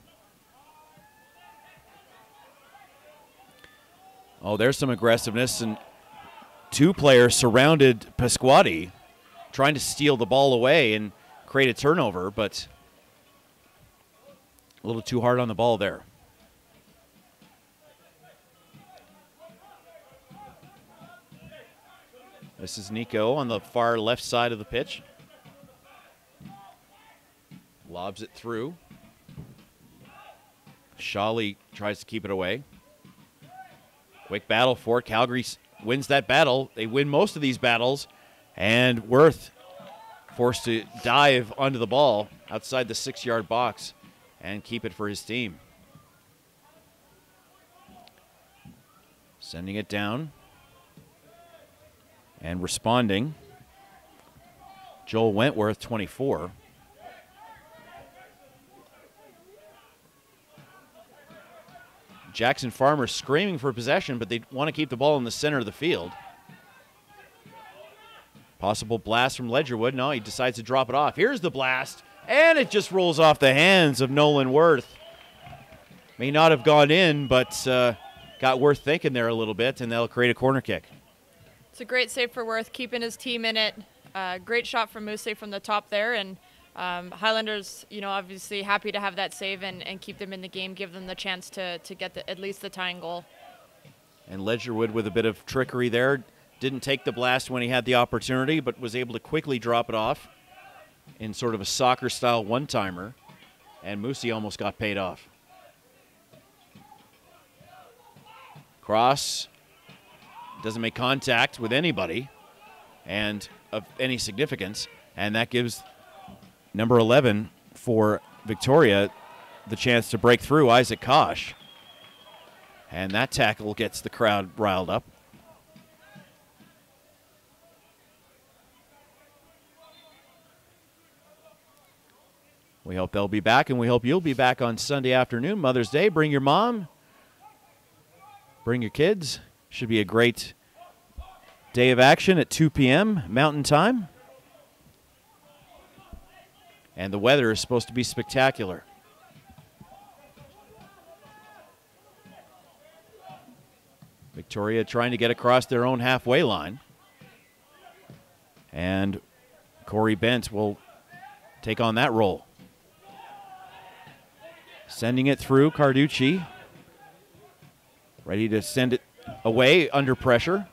Oh, there's some aggressiveness, and two players surrounded Pasquati, trying to steal the ball away and create a turnover, but a little too hard on the ball there. This is Nico on the far left side of the pitch. Lobs it through. Shawley tries to keep it away. Quick battle for it. Calgary wins that battle. They win most of these battles. And Worth forced to dive onto the ball outside the 6-yard box and keep it for his team. Sending it down. And responding, Joel Wentworth, 24. Jackson Farmer screaming for possession, but they want to keep the ball in the center of the field. Possible blast from Ledgerwood. No, he decides to drop it off. Here's the blast, and it just rolls off the hands of Nolan Worth. May not have gone in, but got Worth thinking there a little bit, and they'll create a corner kick. It's a great save for Worth, keeping his team in it. Great shot from Mousse from the top there, and Highlanders, obviously happy to have that save and keep them in the game, give them the chance to get at least the tying goal. And Ledgerwood with a bit of trickery there. Didn't take the blast when he had the opportunity, but was able to quickly drop it off in sort of a soccer-style one-timer, and Mousse almost got paid off. Cross. Doesn't make contact with anybody and of any significance, and that gives number 11 for Victoria the chance to break through, Isaac Kosh. And that tackle gets the crowd riled up. We hope they'll be back, and we hope you'll be back on Sunday afternoon, Mother's Day. Bring your mom. Bring your kids. Should be a great day of action at 2 p.m. Mountain Time. And the weather is supposed to be spectacular. Victoria trying to get across their own halfway line. And Corey Bent will take on that role. Sending it through, Carducci. Ready to send it away under pressure.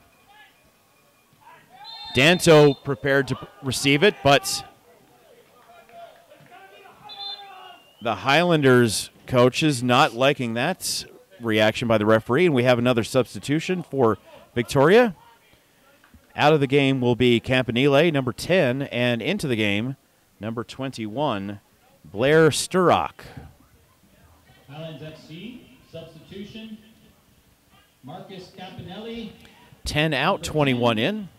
Danto prepared to receive it, but the Highlanders coach is not liking that reaction by the referee, and we have another substitution for Victoria. Out of the game will be Campanile, number 10, and into the game, number 21, Blair Sturrock. Highlands FC, substitution, Marcus Campanelli. 10 out, 21 in.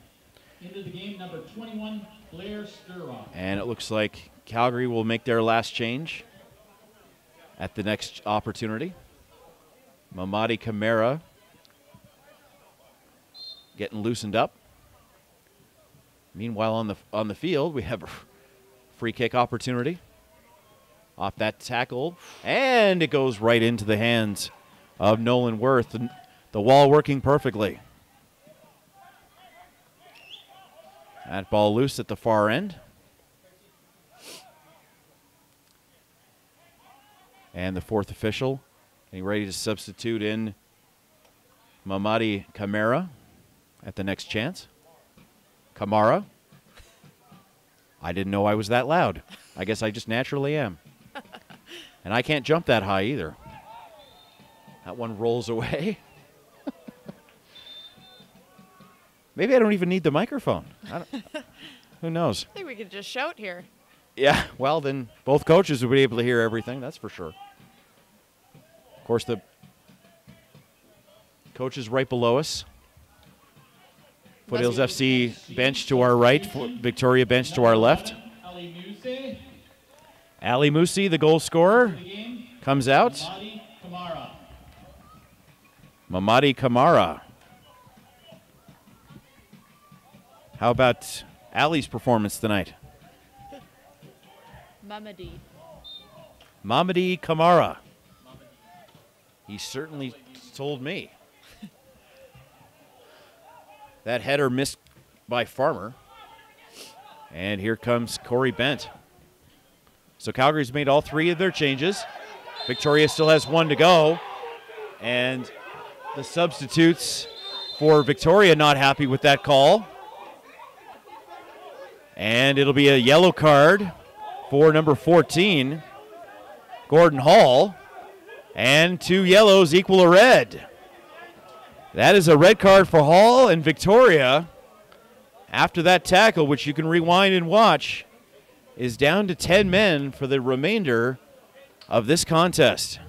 Into the game, number 21, Blair Sturrock. And it looks like Calgary will make their last change at the next opportunity. Mamadi Camara getting loosened up. Meanwhile, on the field, we have a free kick opportunity. Off that tackle, and it goes right into the hands of Nolan Worth. The wall working perfectly. That ball loose at the far end. And the fourth official getting ready to substitute in Mamadi Camara at the next chance. Kamara. I didn't know I was that loud. I guess I just naturally am. And I can't jump that high either. That one rolls away. Maybe I don't even need the microphone. Who knows? I think we could just shout here. Yeah, well, then both coaches will be able to hear everything, that's for sure. Of course, the coach is right below us. Foothills FC bench to our right, Victoria bench to our left. Ali Musi, the goal scorer, comes out. Mamadi Kamara. How about Ali's performance tonight? Mamadi Kamara. He certainly told me. That header missed by Farmer. And here comes Corey Bent. So Calgary's made all three of their changes. Victoria still has one to go. And the substitutes for Victoria not happy with that call. And it'll be a yellow card for number 14, Gordon Hall. And 2 yellows equal a red. That is a red card for Hall, and Victoria, after that tackle, which you can rewind and watch, is down to 10 men for the remainder of this contest.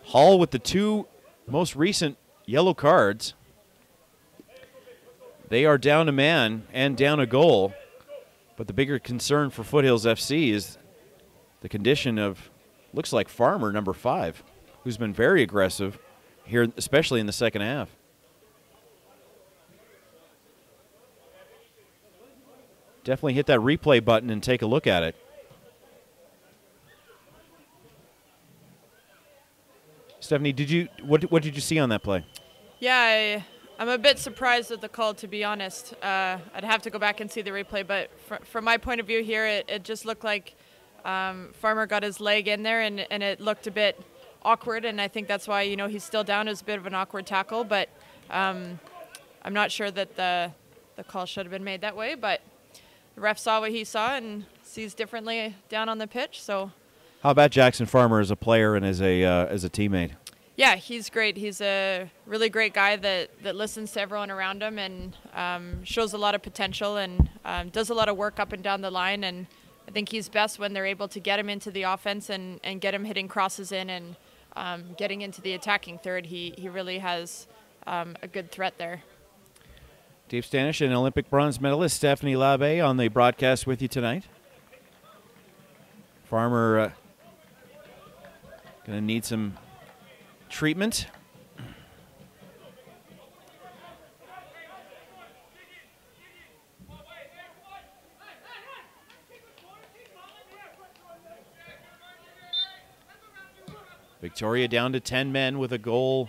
Hall with the 2 most recent yellow cards. They are down a man and down a goal, but the bigger concern for Foothills FC is the condition of, looks like Farmer, number 5, who's been very aggressive here, especially in the second half. Definitely hit that replay button and take a look at it. Stephanie, what did you see on that play? Yeah, I'm a bit surprised at the call, to be honest. I'd have to go back and see the replay, but from my point of view here, it just looked like Farmer got his leg in there, and it looked a bit awkward, and I think that's why, he's still down. It was a bit of an awkward tackle, but I'm not sure that the call should have been made that way, but the ref saw what he saw and sees differently down on the pitch. So, how about Jackson Farmer as a player and as a teammate? Yeah, he's great. He's a really great guy that listens to everyone around him and shows a lot of potential and does a lot of work up and down the line. And I think he's best when they're able to get him into the offense and get him hitting crosses in and getting into the attacking third. He really has a good threat there. Dave Stanish and Olympic bronze medalist Stephanie Labbé on the broadcast with you tonight. Farmer going to need some treatment. Victoria down to 10 men with a goal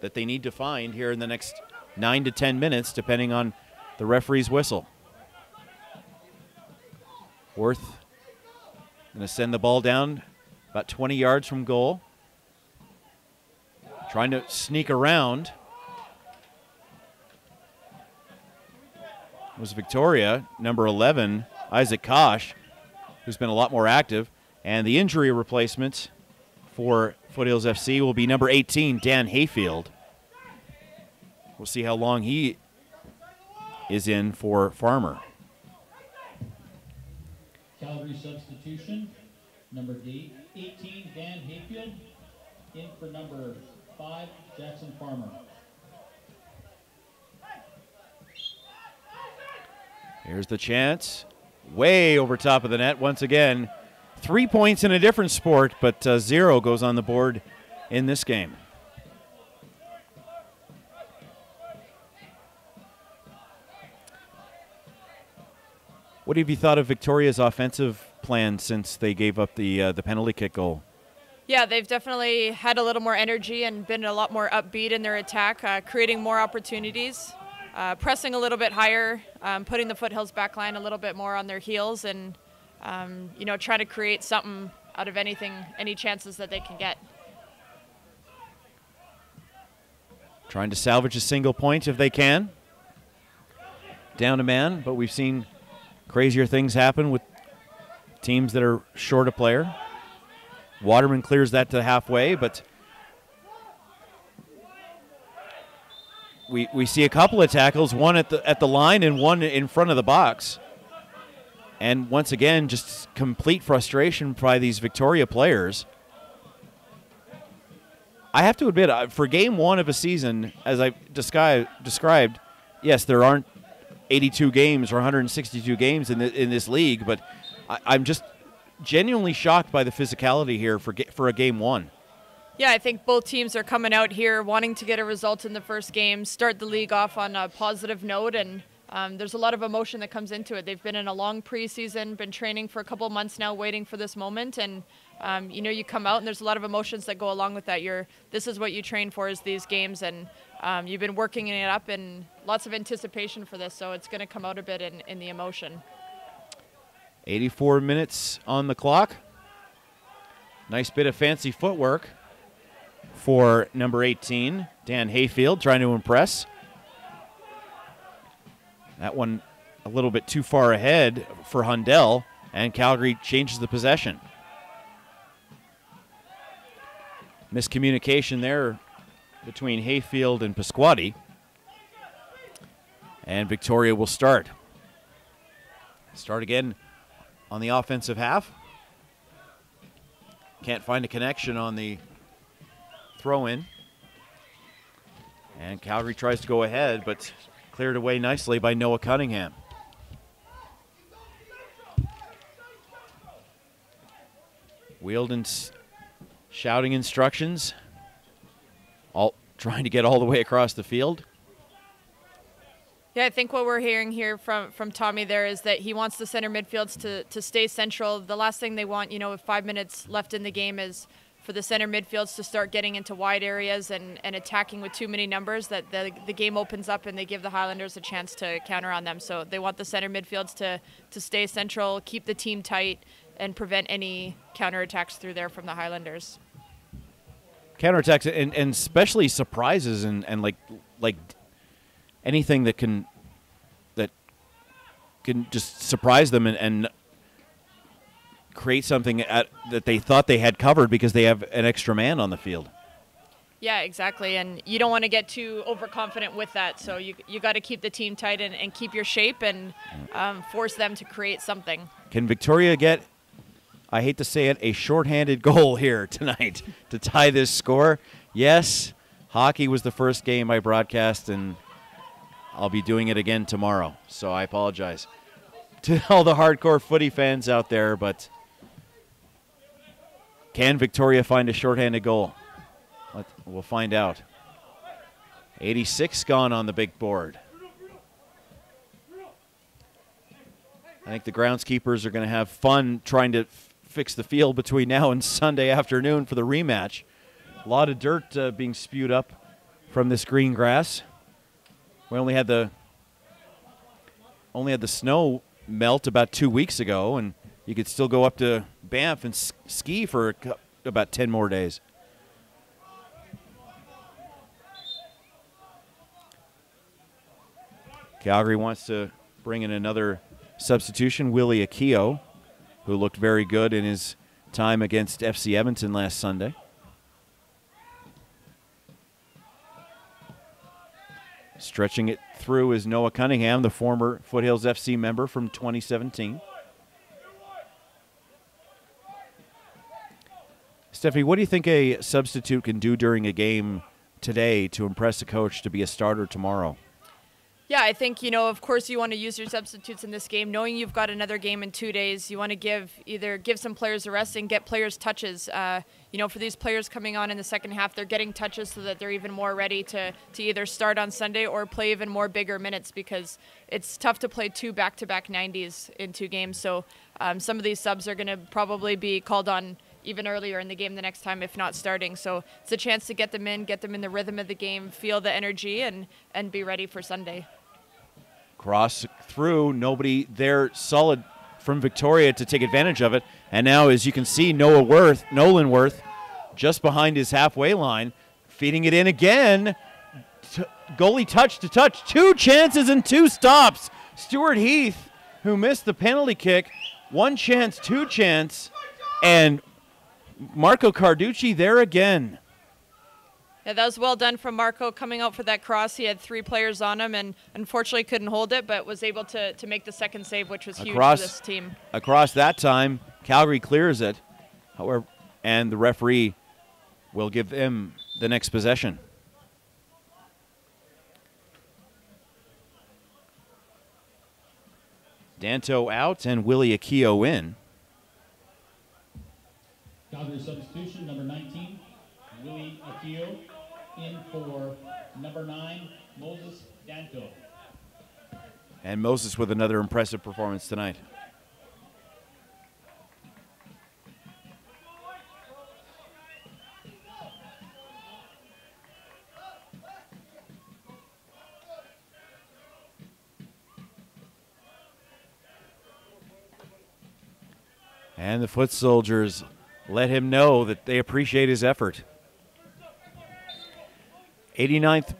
that they need to find here in the next 9 to 10 minutes, depending on the referee's whistle. Worth going to send the ball down about 20 yards from goal. Trying to sneak around was Victoria, number 11, Isaac Kosh, who's been a lot more active. And the injury replacement for Foothills FC will be number 18, Dan Hayfield. We'll see how long he is in for Farmer. Calgary substitution, number 18, Dan Hayfield, in for number 5, Jackson Farmer. Here's the chance. Way over top of the net once again. 3 points in a different sport, but 0 goes on the board in this game. What have you thought of Victoria's offensive plan since they gave up the penalty kick goal? Yeah, they've definitely had a little more energy and been a lot more upbeat in their attack, creating more opportunities, pressing a little bit higher, putting the Foothills back line a little bit more on their heels, and try to create something out of anything, any chances that they can get. Trying to salvage a single point if they can. Down a man, but we've seen crazier things happen with teams that are short a player. Waterman clears that to halfway, but we see a couple of tackles, one at the line and one in front of the box. And once again, just complete frustration by these Victoria players. I have to admit, for game one of a season, as I described, yes, there aren't 82 games or 162 games in this league, but I'm just genuinely shocked by the physicality here for a game one. Yeah, I think both teams are coming out here wanting to get a result in the first game, start the league off on a positive note, and there's a lot of emotion that comes into it. They've been in a long preseason, been training for a couple of months now, waiting for this moment, and you come out and there's a lot of emotions that go along with that. This is what you train for, is these games, and you've been working it up and lots of anticipation for this, so it's going to come out a bit in the emotion. 84 minutes on the clock. Nice bit of fancy footwork for number 18, Dan Hayfield, trying to impress. That one a little bit too far ahead for Hundell, and Calgary changes the possession. Miscommunication there between Hayfield and Pasquatti. And Victoria will start. Start again on the offensive half. Can't find a connection on the throw-in. And Calgary tries to go ahead, but cleared away nicely by Noah Cunningham. Wheeldon's shouting instructions, all trying to get all the way across the field. Yeah, I think what we're hearing here from Tommy there is that he wants the center midfields to stay central. The last thing they want, with 5 minutes left in the game, is for the center midfields to start getting into wide areas and attacking with too many numbers, that the game opens up and they give the Highlanders a chance to counter on them. So they want the center midfields to stay central, keep the team tight, and prevent any counterattacks through there from the Highlanders. Counterattacks and especially surprises and like anything that can just surprise them and create something that they thought they had covered because they have an extra man on the field. Yeah, exactly. And you don't want to get too overconfident with that. So you got to keep the team tight and keep your shape and force them to create something. Can Victoria get, I hate to say it, a shorthanded goal here tonight to tie this score? Yes, hockey was the first game I broadcast, and I'll be doing it again tomorrow. So I apologize to all the hardcore footy fans out there, but Can Victoria find a shorthanded goal? We'll find out. 86 gone on the big board. I think the groundskeepers are going to have fun trying to fix the field between now and Sunday afternoon for the rematch. A lot of dirt being spewed up from this green grass. We only had the snow melt about 2 weeks ago, and you could still go up to Banff and ski for about 10 more days. Calgary wants to bring in another substitution, Willie Akio, who looked very good in his time against FC Edmonton last Sunday. Stretching it through is Noah Cunningham, the former Foothills FC member from 2017. Stephanie, what do you think a substitute can do during a game today to impress a coach to be a starter tomorrow? Yeah, I think, of course you want to use your substitutes in this game. Knowing you've got another game in 2 days, you want to give some players a rest and get players touches. For these players coming on in the second half, they're getting touches so that they're even more ready to either start on Sunday or play even more bigger minutes, because it's tough to play 2 back-to-back 90s in 2 games. So some of these subs are going to probably be called on even earlier in the game the next time, if not starting. So it's a chance to get them in the rhythm of the game, feel the energy, and be ready for Sunday. Cross through, nobody there solid from Victoria to take advantage of it. And now, as you can see, Nolan Worth, just behind his halfway line, feeding it in again. Goalie touch to touch. 2 chances and 2 stops. Stuart Heath, who missed the penalty kick, 1 chance, 2 chance, and Marco Carducci there again. Yeah, that was well done from Marco coming out for that cross. He had 3 players on him and unfortunately couldn't hold it, but was able to make the second save, which was huge for this team. Across that time, Calgary clears it, however, and the referee will give them the next possession. Danto out and Willie Akio in. Calgary substitution, number 19, Willie Akio, in for number 9, Moses Danto. And Moses with another impressive performance tonight. And the Foot Soldiers let him know that they appreciate his effort. 89th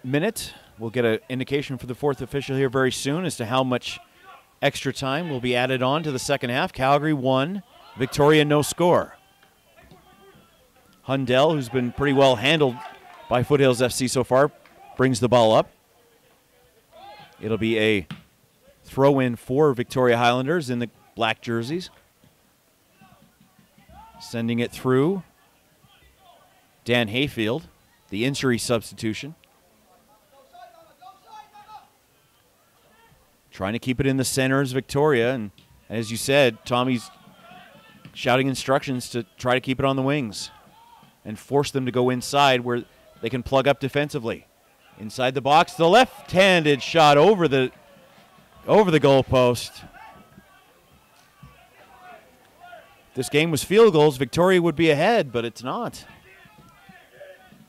minute. We'll get an indication for the 4th official here very soon as to how much extra time will be added on to the second half. Calgary 1, Victoria no score. Hundell, who's been pretty well handled by Foothills FC so far, brings the ball up. It'll be a throw-in for Victoria Highlanders in the black jerseys. Sending it through. Dan Hayfield, the injury substitution. Trying to keep it in the center is Victoria, and as you said, Tommy's shouting instructions to try to keep it on the wings and force them to go inside where they can plug up defensively. Inside the box, the left-handed shot over the goalpost. If this game was field goals, Victoria would be ahead, but it's not.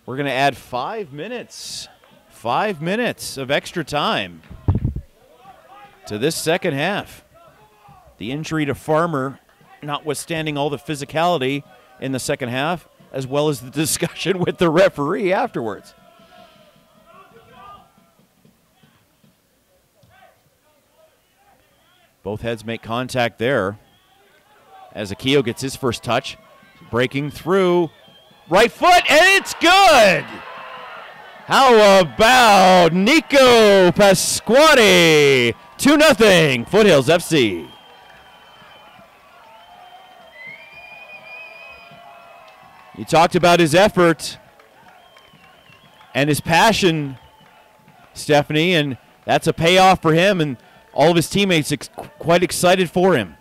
We're going to add 5 minutes. 5 minutes of extra time to this second half. The injury to Farmer, notwithstanding all the physicality in the second half, as well as the discussion with the referee afterwards. Both heads make contact there as Akio gets his first touch. Breaking through, right foot, and it's good! How about Nico Pasquale? 2-0, Foothills FC. You talked about his effort and his passion, Stephanie, and that's a payoff for him, and all of his teammates quite excited for him.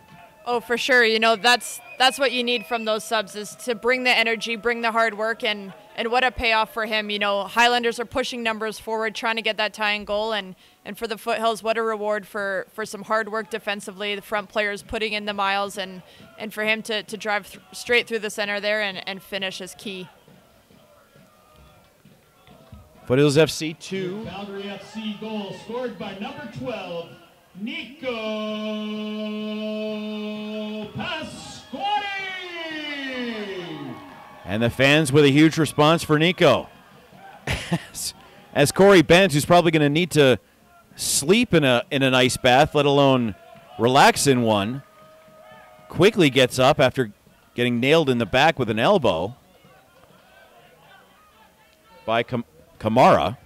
Oh, for sure. You know, that's what you need from those subs, is to bring the energy, bring the hard work, and what a payoff for him. You know, Highlanders are pushing numbers forward, trying to get that tying goal, and for the Foothills, what a reward for some hard work defensively, the front players putting in the miles, and for him to drive straight through the center there and finish is key. Foothills FC 2. Calgary FC goal scored by number 12, Nico Pasquale. And the fans with a huge response for Nico. As Corey Bennett, who's probably going to need to sleep in an ice bath, let alone relax in one, quickly gets up after getting nailed in the back with an elbow by Kamara.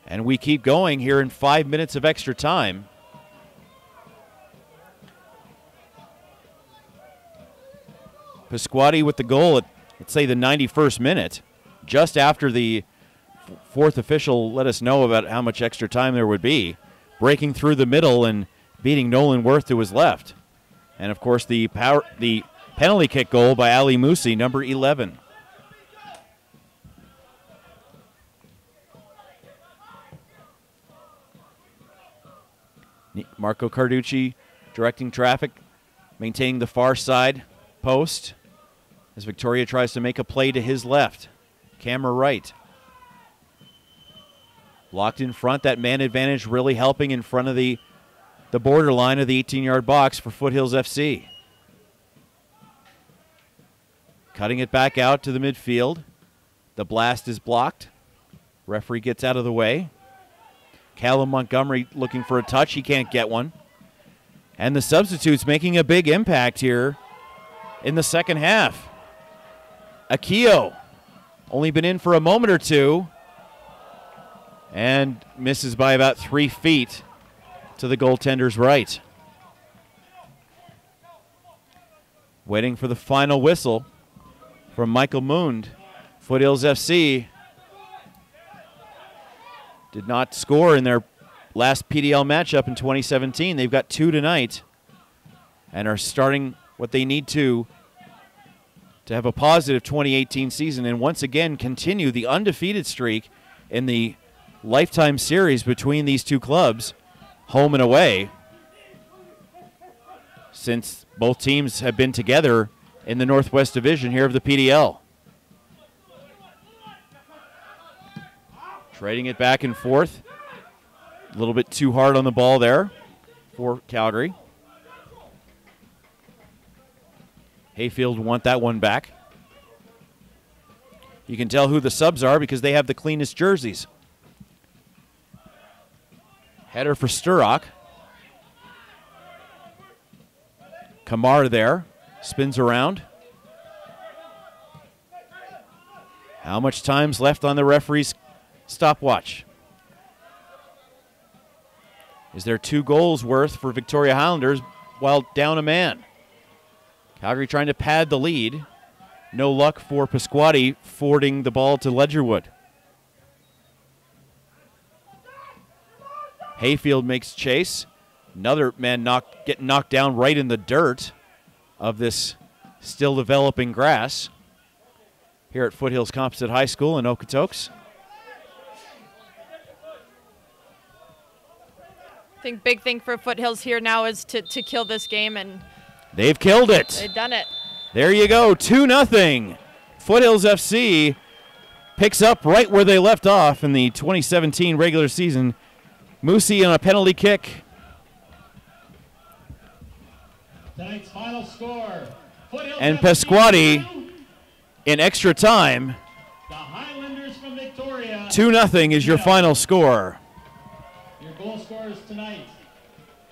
And we keep going here in 5 minutes of extra time. Pasquale with the goal at, let's say, the 91st minute, just after the fourth official let us know about how much extra time there would be, breaking through the middle and beating Nolan Worth to his left. And, of course, the penalty kick goal by Ali Musi, number 11. Marco Carducci directing traffic, maintaining the far side post as Victoria tries to make a play to his left. Camera right. Blocked in front, that man advantage really helping in front of the borderline of the 18-yard box for Foothills FC. Cutting it back out to the midfield. The blast is blocked. Referee gets out of the way. Callum Montgomery looking for a touch. He can't get one. And the substitutes making a big impact here in the second half. Akio, only been in for a moment or two, and misses by about 3 feet to the goaltender's right. Waiting for the final whistle from Michael Mund. Foothills FC did not score in their last PDL matchup in 2017. They've got 2 tonight and are starting what they need to have a positive 2018 season and once again continue the undefeated streak in the lifetime series between these two clubs, home and away, since both teams have been together in the Northwest Division here of the PDL. Trading it back and forth. A little bit too hard on the ball there for Calgary. Hayfield want that one back. You can tell who the subs are because they have the cleanest jerseys. Header for Sturrock. Kamar there. Spins around. How much time's left on the referee's stopwatch? Is there 2 goals worth for Victoria Highlanders while down a man? Calgary trying to pad the lead. No luck for Pasquale forwarding the ball to Ledgerwood. Hayfield makes chase. Another man getting knocked down right in the dirt of this still developing grass here at Foothills Composite High School in Okotoks. I think big thing for Foothills here now is to kill this game, and they've killed it. They've done it. There you go, 2-0. Foothills FC picks up right where they left off in the 2017 regular season. Musi on a penalty kick. Tonight's final score. And Pasquale in extra time. The Highlanders from Victoria. 2-0 is your final score. Your goal scorers tonight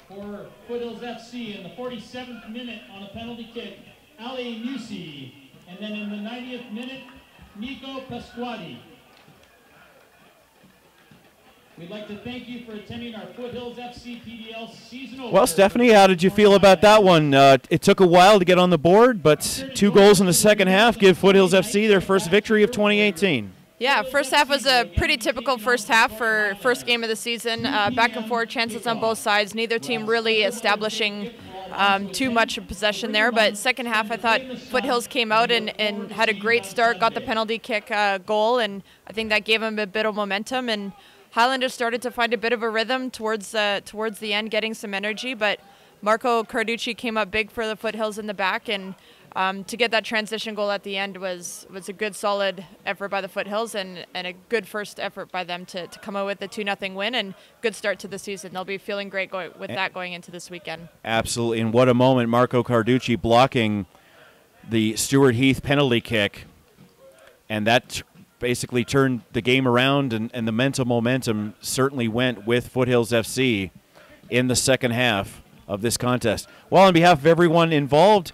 for Foothills FC in the 47th minute on a penalty kick, Ali Musi, and then in the 90th minute, Nico Pasquale. We'd like to thank you for attending our Foothills FC PDL season. Well, Stephanie, how did you feel about that one? It took a while to get on the board, but 2 goals in the second half give Foothills FC their first victory of 2018. Yeah, first half was a pretty typical first half for first game of the season. Back and forth, chances on both sides. Neither team really establishing too much of possession there. But second half, I thought Foothills came out and had a great start, got the penalty kick goal, and I think that gave them a bit of momentum. And Highlanders started to find a bit of a rhythm towards the end, getting some energy. But Marco Carducci came up big for the Foothills in the back, and to get that transition goal at the end was a good, solid effort by the Foothills and a good first effort by them to come out with a 2-0 win and good start to the season. They'll be feeling great going into this weekend. Absolutely, and what a moment, Marco Carducci blocking the Stuart Heath penalty kick, and that basically turned the game around, and the mental momentum certainly went with Foothills FC in the second half of this contest. Well, on behalf of everyone involved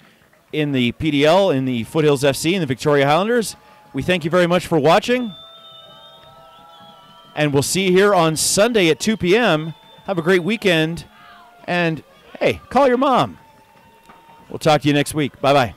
in the PDL, in the Foothills FC, and the Victoria Highlanders, we thank you very much for watching. And we'll see you here on Sunday at 2 p.m. Have a great weekend. And, hey, call your mom. We'll talk to you next week. Bye-bye.